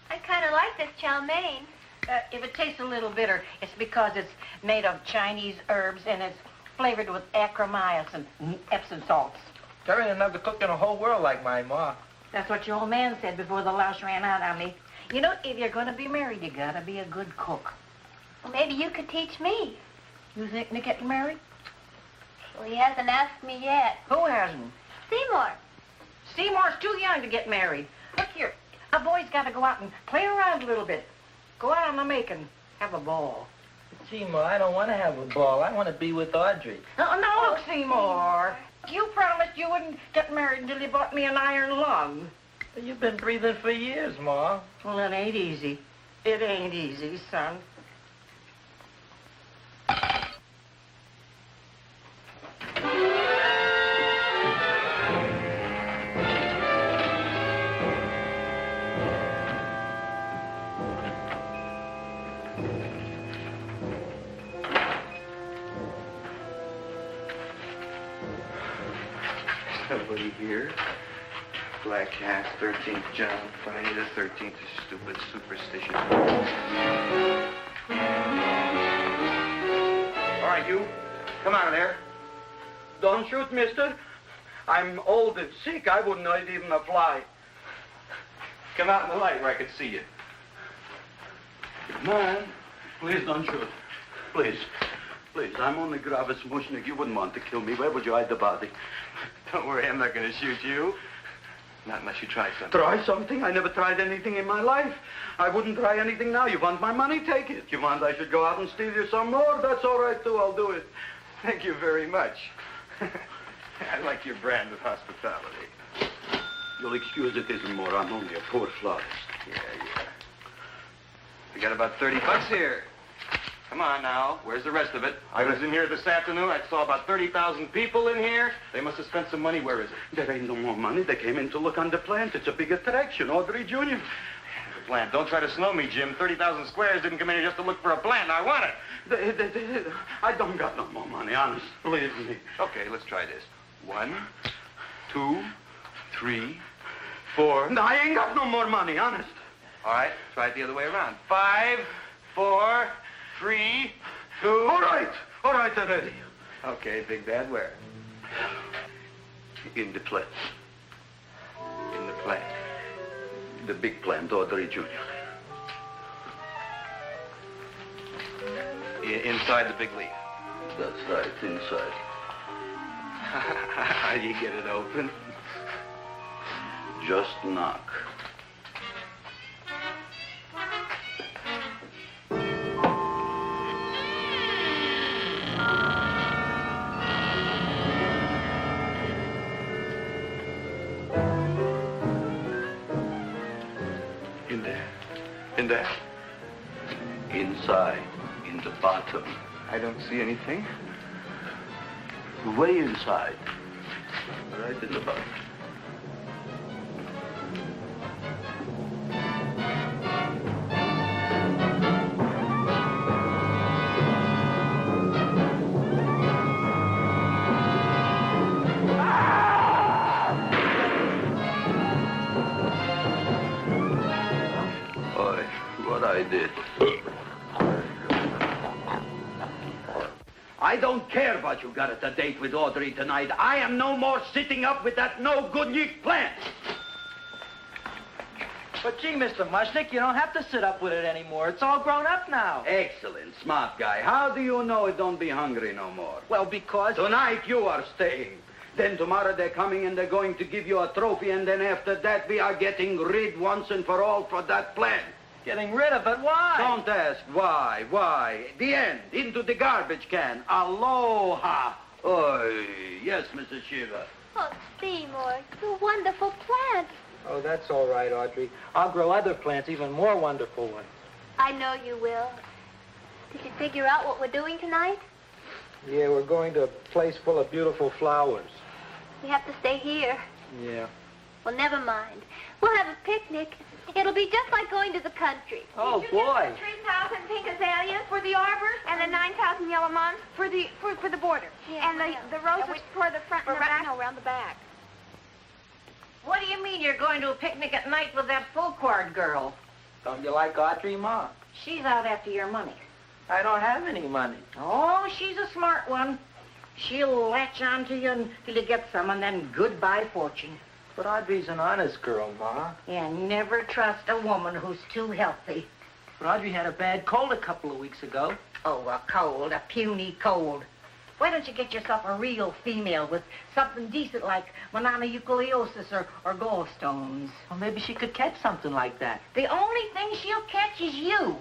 I kind of like this chow mein. If it tastes a little bitter, it's because it's made of Chinese herbs and it's flavored with acromycin and Epsom salts. There ain't another cook in the whole world like my ma. That's what your old man said before the louse ran out on me. You know, if you're going to be married, you got to be a good cook. Well, maybe you could teach me. You think to get married? Well, he hasn't asked me yet. Who hasn't? Seymour. Seymour's too young to get married. Look here, a boy's got to go out and play around a little bit. Go out on the make and have a ball. Seymour, I don't want to have a ball. I want to be with Audrey. No, look, Seymour. You promised you wouldn't get married until you bought me an iron lung. But you've been breathing for years, Ma. Well, it ain't easy. It ain't easy, son. Nobody here. Black Cat, 13th John, Friday the 13th, stupid superstition. All right, you. Come out of there. Don't shoot, mister. I'm old and sick. I wouldn't know it even a fly. Come out in the light where I can see you. Man, please don't shoot. Please. Please, I'm only Gravis Mushnik. You wouldn't want to kill me. Where would you hide the body? Don't worry, I'm not going to shoot you. Not unless you try something. Try something? I never tried anything in my life. I wouldn't try anything now. You want my money? Take it. You want I should go out and steal you some more? That's all right, too. I'll do it. Thank you very much. I like your brand of hospitality. You'll excuse it isn't more. I'm only a poor florist. Yeah. We got about $30 here. Come on now. Where's the rest of it? I was in here this afternoon. I saw about 30,000 people in here. They must have spent some money. Where is it? There ain't no more money. They came in to look on the plant. It's a big attraction. Audrey Jr. The plant. Don't try to snow me, Jim. 30,000 squares didn't come in here just to look for a plant. I want it. I don't got no more money, honest. Believe me. Okay, let's try this. 1, 2, 3, 4. No, I ain't got no more money, honest. All right, try it the other way around. 5, 4, 3, 2. All right already. Okay, Big Bad, where? In the plant. In the plant. The big plant, Audrey Jr. Inside the big leaf. That's right, inside. How do you get it open? Just knock. In there? Inside, in the bottom. I don't see anything. Way inside. Right in the bottom. I did. I don't care what you got at the date with Audrey tonight. I am no more sitting up with that no-good yeast plant. But gee, Mr. Mushnik, you don't have to sit up with it anymore. It's all grown up now. Excellent, smart guy. How do you know it don't be hungry no more? Well, because... Tonight you are staying. Then tomorrow they're coming and they're going to give you a trophy, and then after that we are getting rid once and for all for that plant. Getting rid of it? Why? Don't ask why. Why? The end. Into the garbage can. Aloha. Oy. Yes, Mrs. Shiva. Oh, Seymour, you wonderful plant. Oh, that's all right, Audrey. I'll grow other plants, even more wonderful ones. I know you will. Did you figure out what we're doing tonight? Yeah, we're going to a place full of beautiful flowers. We have to stay here. Yeah. Well, never mind. We'll have a picnic. It'll be just like going to the country. Oh, boy. 3,000 pink azaleas for the arbors and the 9,000 yellow mums for the border. Yeah, and the roses for the front and the back. No, around the back. What do you mean you're going to a picnic at night with that full cord girl? Don't you like Audrey, Ma? She's out after your money. I don't have any money. Oh, she's a smart one. She'll latch on to you until you get some, and then goodbye fortune. But Audrey's an honest girl, Ma. And never trust a woman who's too healthy. But Audrey had a bad cold a couple of weeks ago. Oh, a cold, a puny cold. Why don't you get yourself a real female with something decent like mononucleosis or gallstones? Well, maybe she could catch something like that. The only thing she'll catch is you.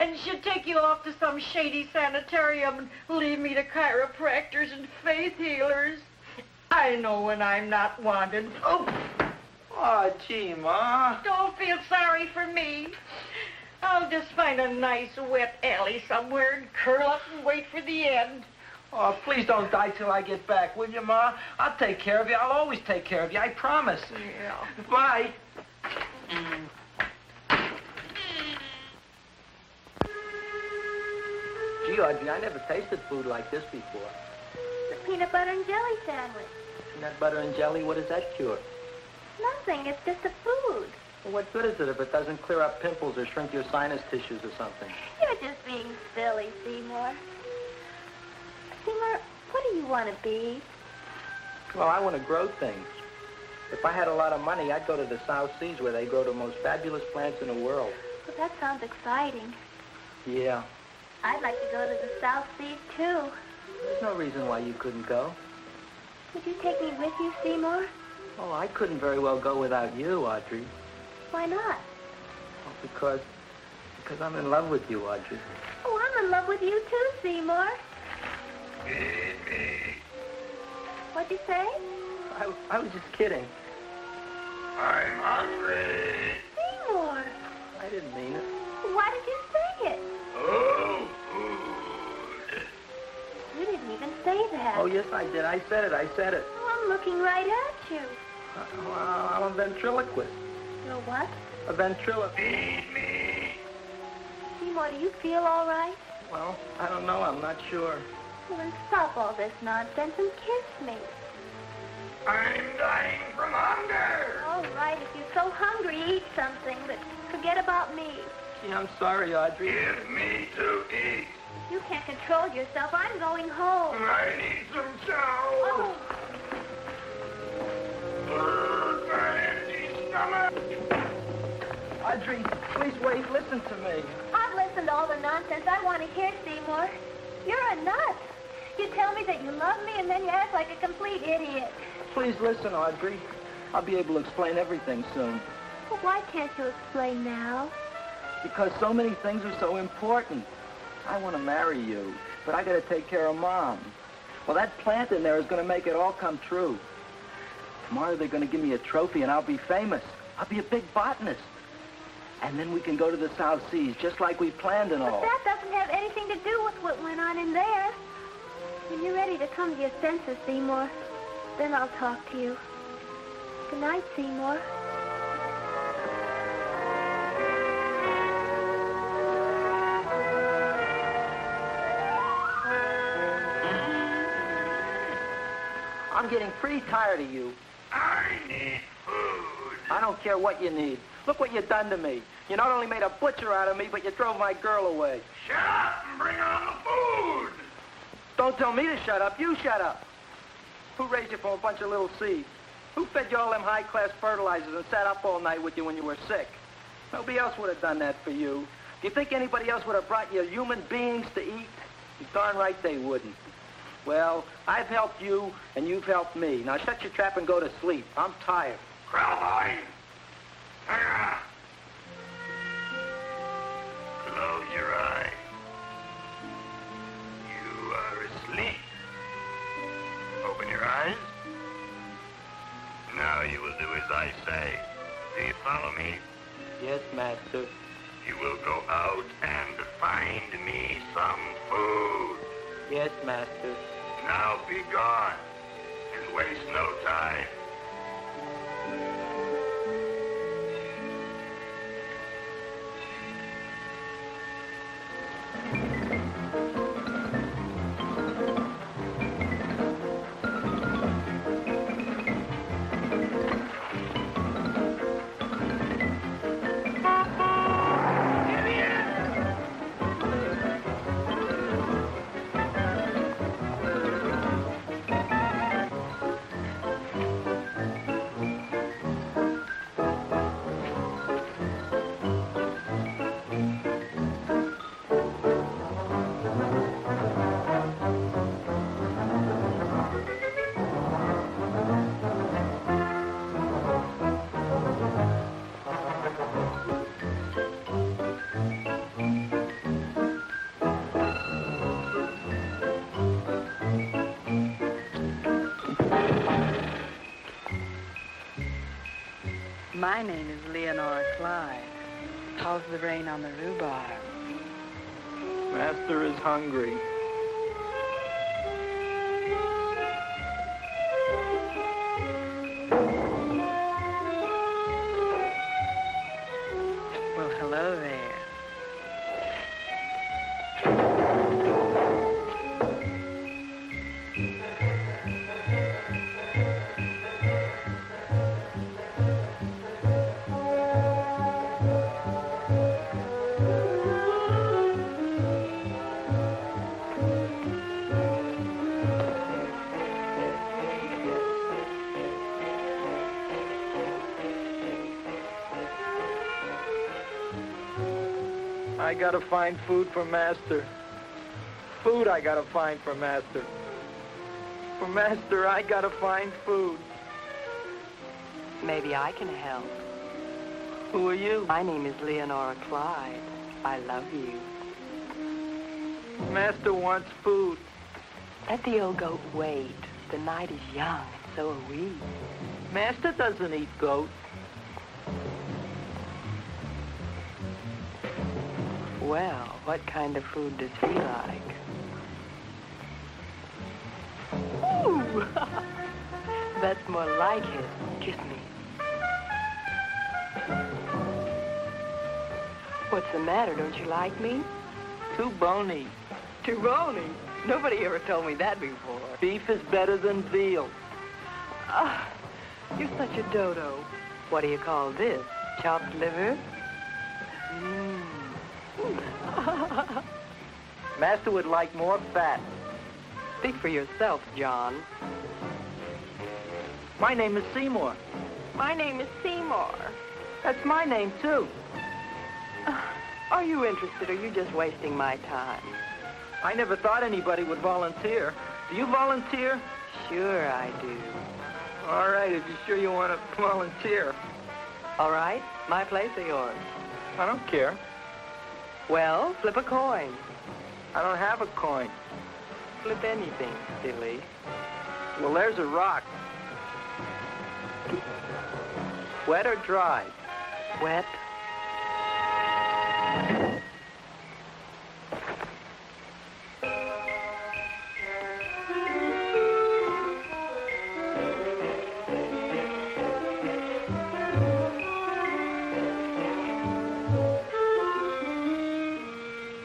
And she'll take you off to some shady sanitarium and leave me to chiropractors and faith healers. I know when I'm not wanted. Oh, gee, Ma. Don't feel sorry for me. I'll just find a nice wet alley somewhere and curl up and wait for the end. Oh, please don't die till I get back, will you, Ma? I'll take care of you. I'll always take care of you. I promise. Yeah. Bye. Gee, Audrey, I never tasted food like this before. The peanut butter and jelly sandwich. Peanut butter and jelly, what does that cure? Nothing. It's just a food. Well, what good is it if it doesn't clear up pimples or shrink your sinus tissues or something? You're just being silly, Seymour. Seymour, what do you want to be? Well, I want to grow things. If I had a lot of money, I'd go to the South Seas where they grow the most fabulous plants in the world. Well, that sounds exciting. Yeah. I'd like to go to the South Seas, too. There's no reason why you couldn't go. Would you take me with you, Seymour? Oh, I couldn't very well go without you, Audrey. Why not? Well, because I'm in love with you, Audrey. Oh, I'm in love with you, too, Seymour. Feed me. What'd you say? I was just kidding. I'm hungry. Seymour. I didn't mean it. Why did you say it? Oh, food. You didn't even say that. Oh, yes, I did. I said it. Oh, I'm looking right at you. Well, I'm a ventriloquist. You're what? A ventriloquist. Feed me. Seymour, do you feel all right? Well, I don't know. I'm not sure. Well, then stop all this nonsense and kiss me. I'm dying from hunger. All right, if you're so hungry, eat something, but forget about me. Gee, I'm sorry, Audrey. Give me to eat. You can't control yourself. I'm going home. I need some chow. Oh, My empty stomach. Audrey, please wait. Listen to me. I've listened to all the nonsense I want to hear, Seymour. You're a nut. You tell me that you love me, and then you act like a complete idiot. Please listen, Audrey. I'll be able to explain everything soon. Well, why can't you explain now? Because so many things are so important. I want to marry you, but I got to take care of Mom. Well, that plant in there is going to make it all come true. Tomorrow they're going to give me a trophy, and I'll be famous. I'll be a big botanist. And then we can go to the South Seas, just like we planned and all. But that doesn't have anything to do with what went on in there. When you're ready to come to your senses, Seymour, then I'll talk to you. Good night, Seymour. I'm getting pretty tired of you. I need food. I don't care what you need. Look what you've done to me. You not only made a butcher out of me, but you drove my girl away. Shut up and bring on the food. Don't tell me to shut up. You shut up. Who raised you from a bunch of little seeds? Who fed you all them high-class fertilizers and sat up all night with you when you were sick? Nobody else would have done that for you. Do you think anybody else would have brought you human beings to eat? You're darn right they wouldn't. Well, I've helped you, and you've helped me. Now shut your trap and go to sleep. I'm tired. Crowline. Close your eyes. You are asleep. Open your eyes. Now you will do as I say. Do you follow me? Yes, master. You will go out and find me some food. Yes, master. Now be gone and waste no time. My name is Leonora Clyde. How's the rain on the rhubarb? Master is hungry. Well, hello there. I gotta find food for Master. Food I gotta find for Master. For Master, I gotta find food. Maybe I can help. Who are you? My name is Leonora Clyde. I love you. Master wants food. Let the old goat wait. The night is young, and so are we. Master doesn't eat goat. Well, what kind of food does he like? Ooh! That's more like it. Kiss me. What's the matter? Don't you like me? Too bony. Too bony? Nobody ever told me that before. Beef is better than veal. Ah, you're such a dodo. What do you call this? Chopped liver? Master would like more fat. Speak for yourself, John. My name is Seymour. My name is Seymour. That's my name, too. Are you interested, or are you just wasting my time? I never thought anybody would volunteer. Do you volunteer? Sure I do. All right, if you're sure you want to volunteer. All right, my place or yours? I don't care. Well, flip a coin. I don't have a coin. Flip anything, silly. Well, there's a rock. Wet or dry? Wet.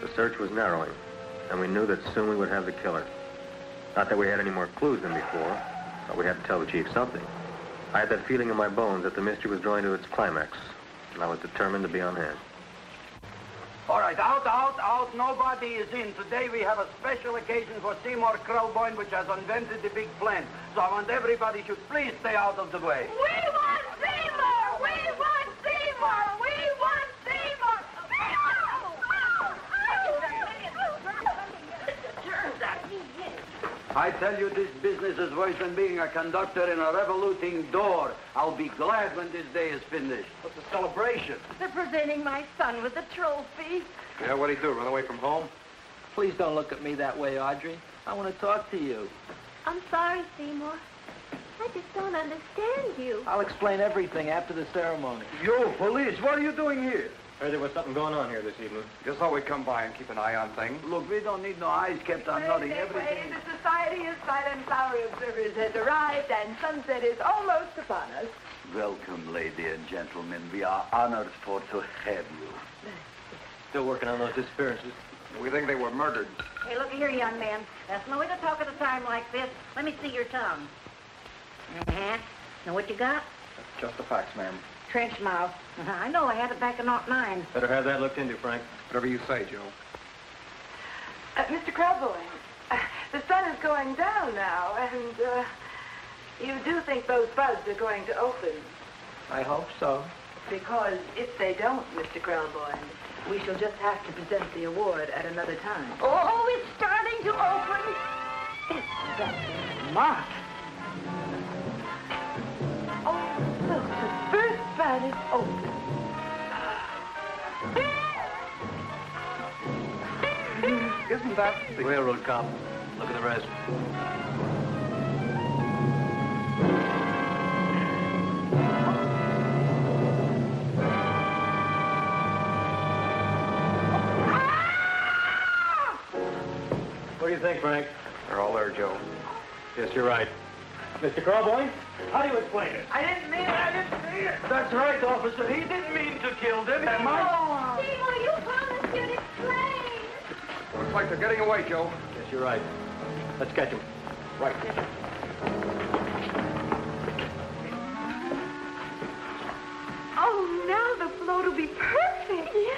The search was narrowing, and we knew that soon we would have the killer. Not that we had any more clues than before, but we had to tell the chief something. I had that feeling in my bones that the mystery was drawing to its climax, and I was determined to be on hand. All right, out. Nobody is in. Today we have a special occasion for Seymour Krellboyne, which has invented the big plan. So I want everybody should please stay out of the way. We want Seymour! We want Seymour! We want Seymour! I tell you, this business is worse than being a conductor in a revoluting door. I'll be glad when this day is finished. What's a celebration? They're presenting my son with a trophy. Yeah, what'd he do, run away from home? Please don't look at me that way, Audrey. I want to talk to you. I'm sorry, Seymour. I just don't understand you. I'll explain everything after the ceremony. You, police, what are you doing here? Heard there was something going on here this evening. Just thought we'd come by and keep an eye on things. Look, we don't need no eyes kept on nothing. Everything. The Society of Silent Flower Observers has arrived, and sunset is almost upon us. Welcome, lady and gentlemen. We are honored for to have you. Still working on those disappearances. We think they were murdered. Hey, look here, young man. That's no way to talk at a time like this. Let me see your tongue. Uh-huh. Know what you got? Just the facts, ma'am. Trench mouth. I know. I had it back in '09. Better have that looked into, Frank. Whatever you say, Joe. Mr. Krelboyne, the sun is going down now, and you do think those buds are going to open? I hope so. Because if they don't, Mr. Krelboyne, we shall just have to present the award at another time. Oh, it's starting to open. That's Mark. Oh, look, the first bud is open. Isn't that the Railroad cop. Look at the rest. What do you think, Frank? They're all there, Joe. Yes, you're right. Mr. Krelboyne, how do you explain it? I didn't mean it. I didn't see it. That's right, officer. He didn't mean to kill them. Am I? Seymour, you promised you'd explain. Looks like they're getting away, Joe. Yes, you're right. Let's catch him. Right. Oh, now the float will be perfect. Yeah.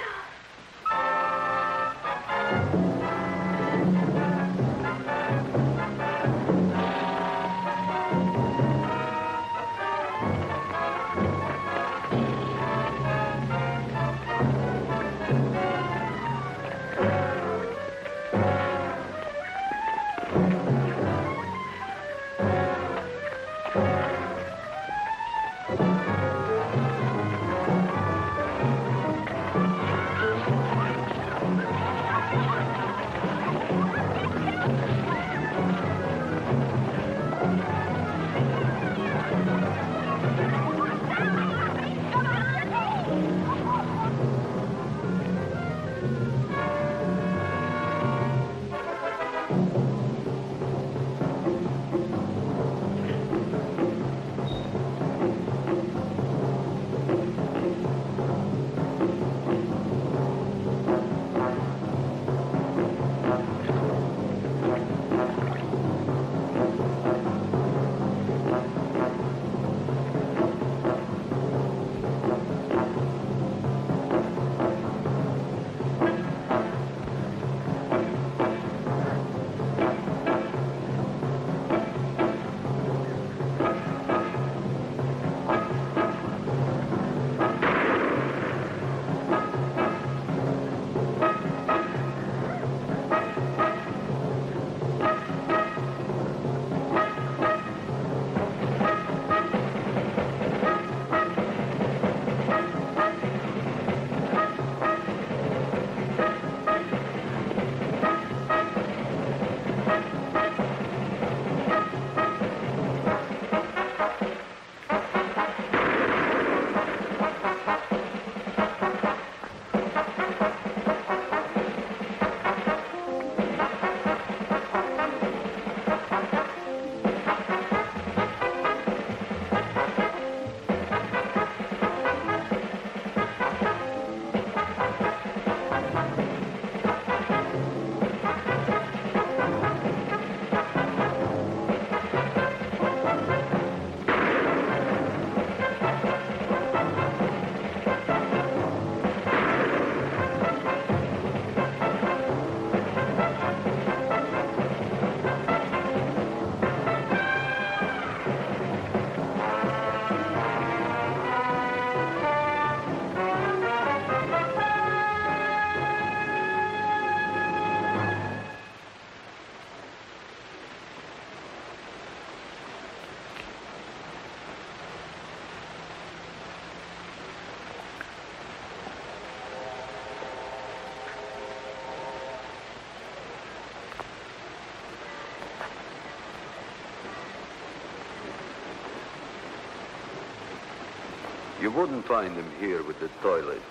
You wouldn't find them here with the toilets.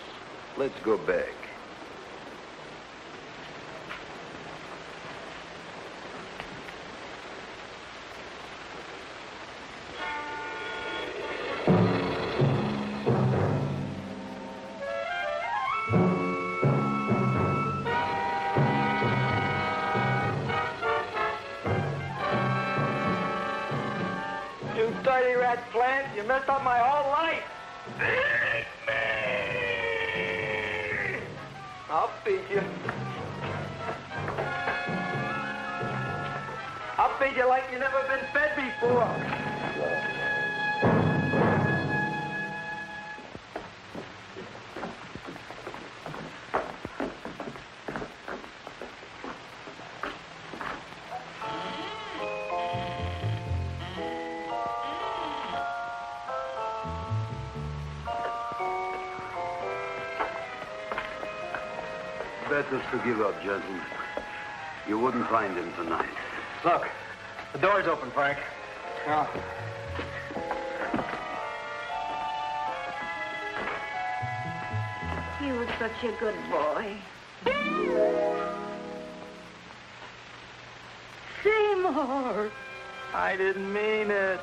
Let's go back. You dirty rat plant, you messed up my whole life. I'll feed you. I'll feed you like you've never been fed before. Better to give up, gentlemen. You wouldn't find him tonight. Look, the door's open, Frank. Now, He was such a good boy. Seymour! I didn't mean it.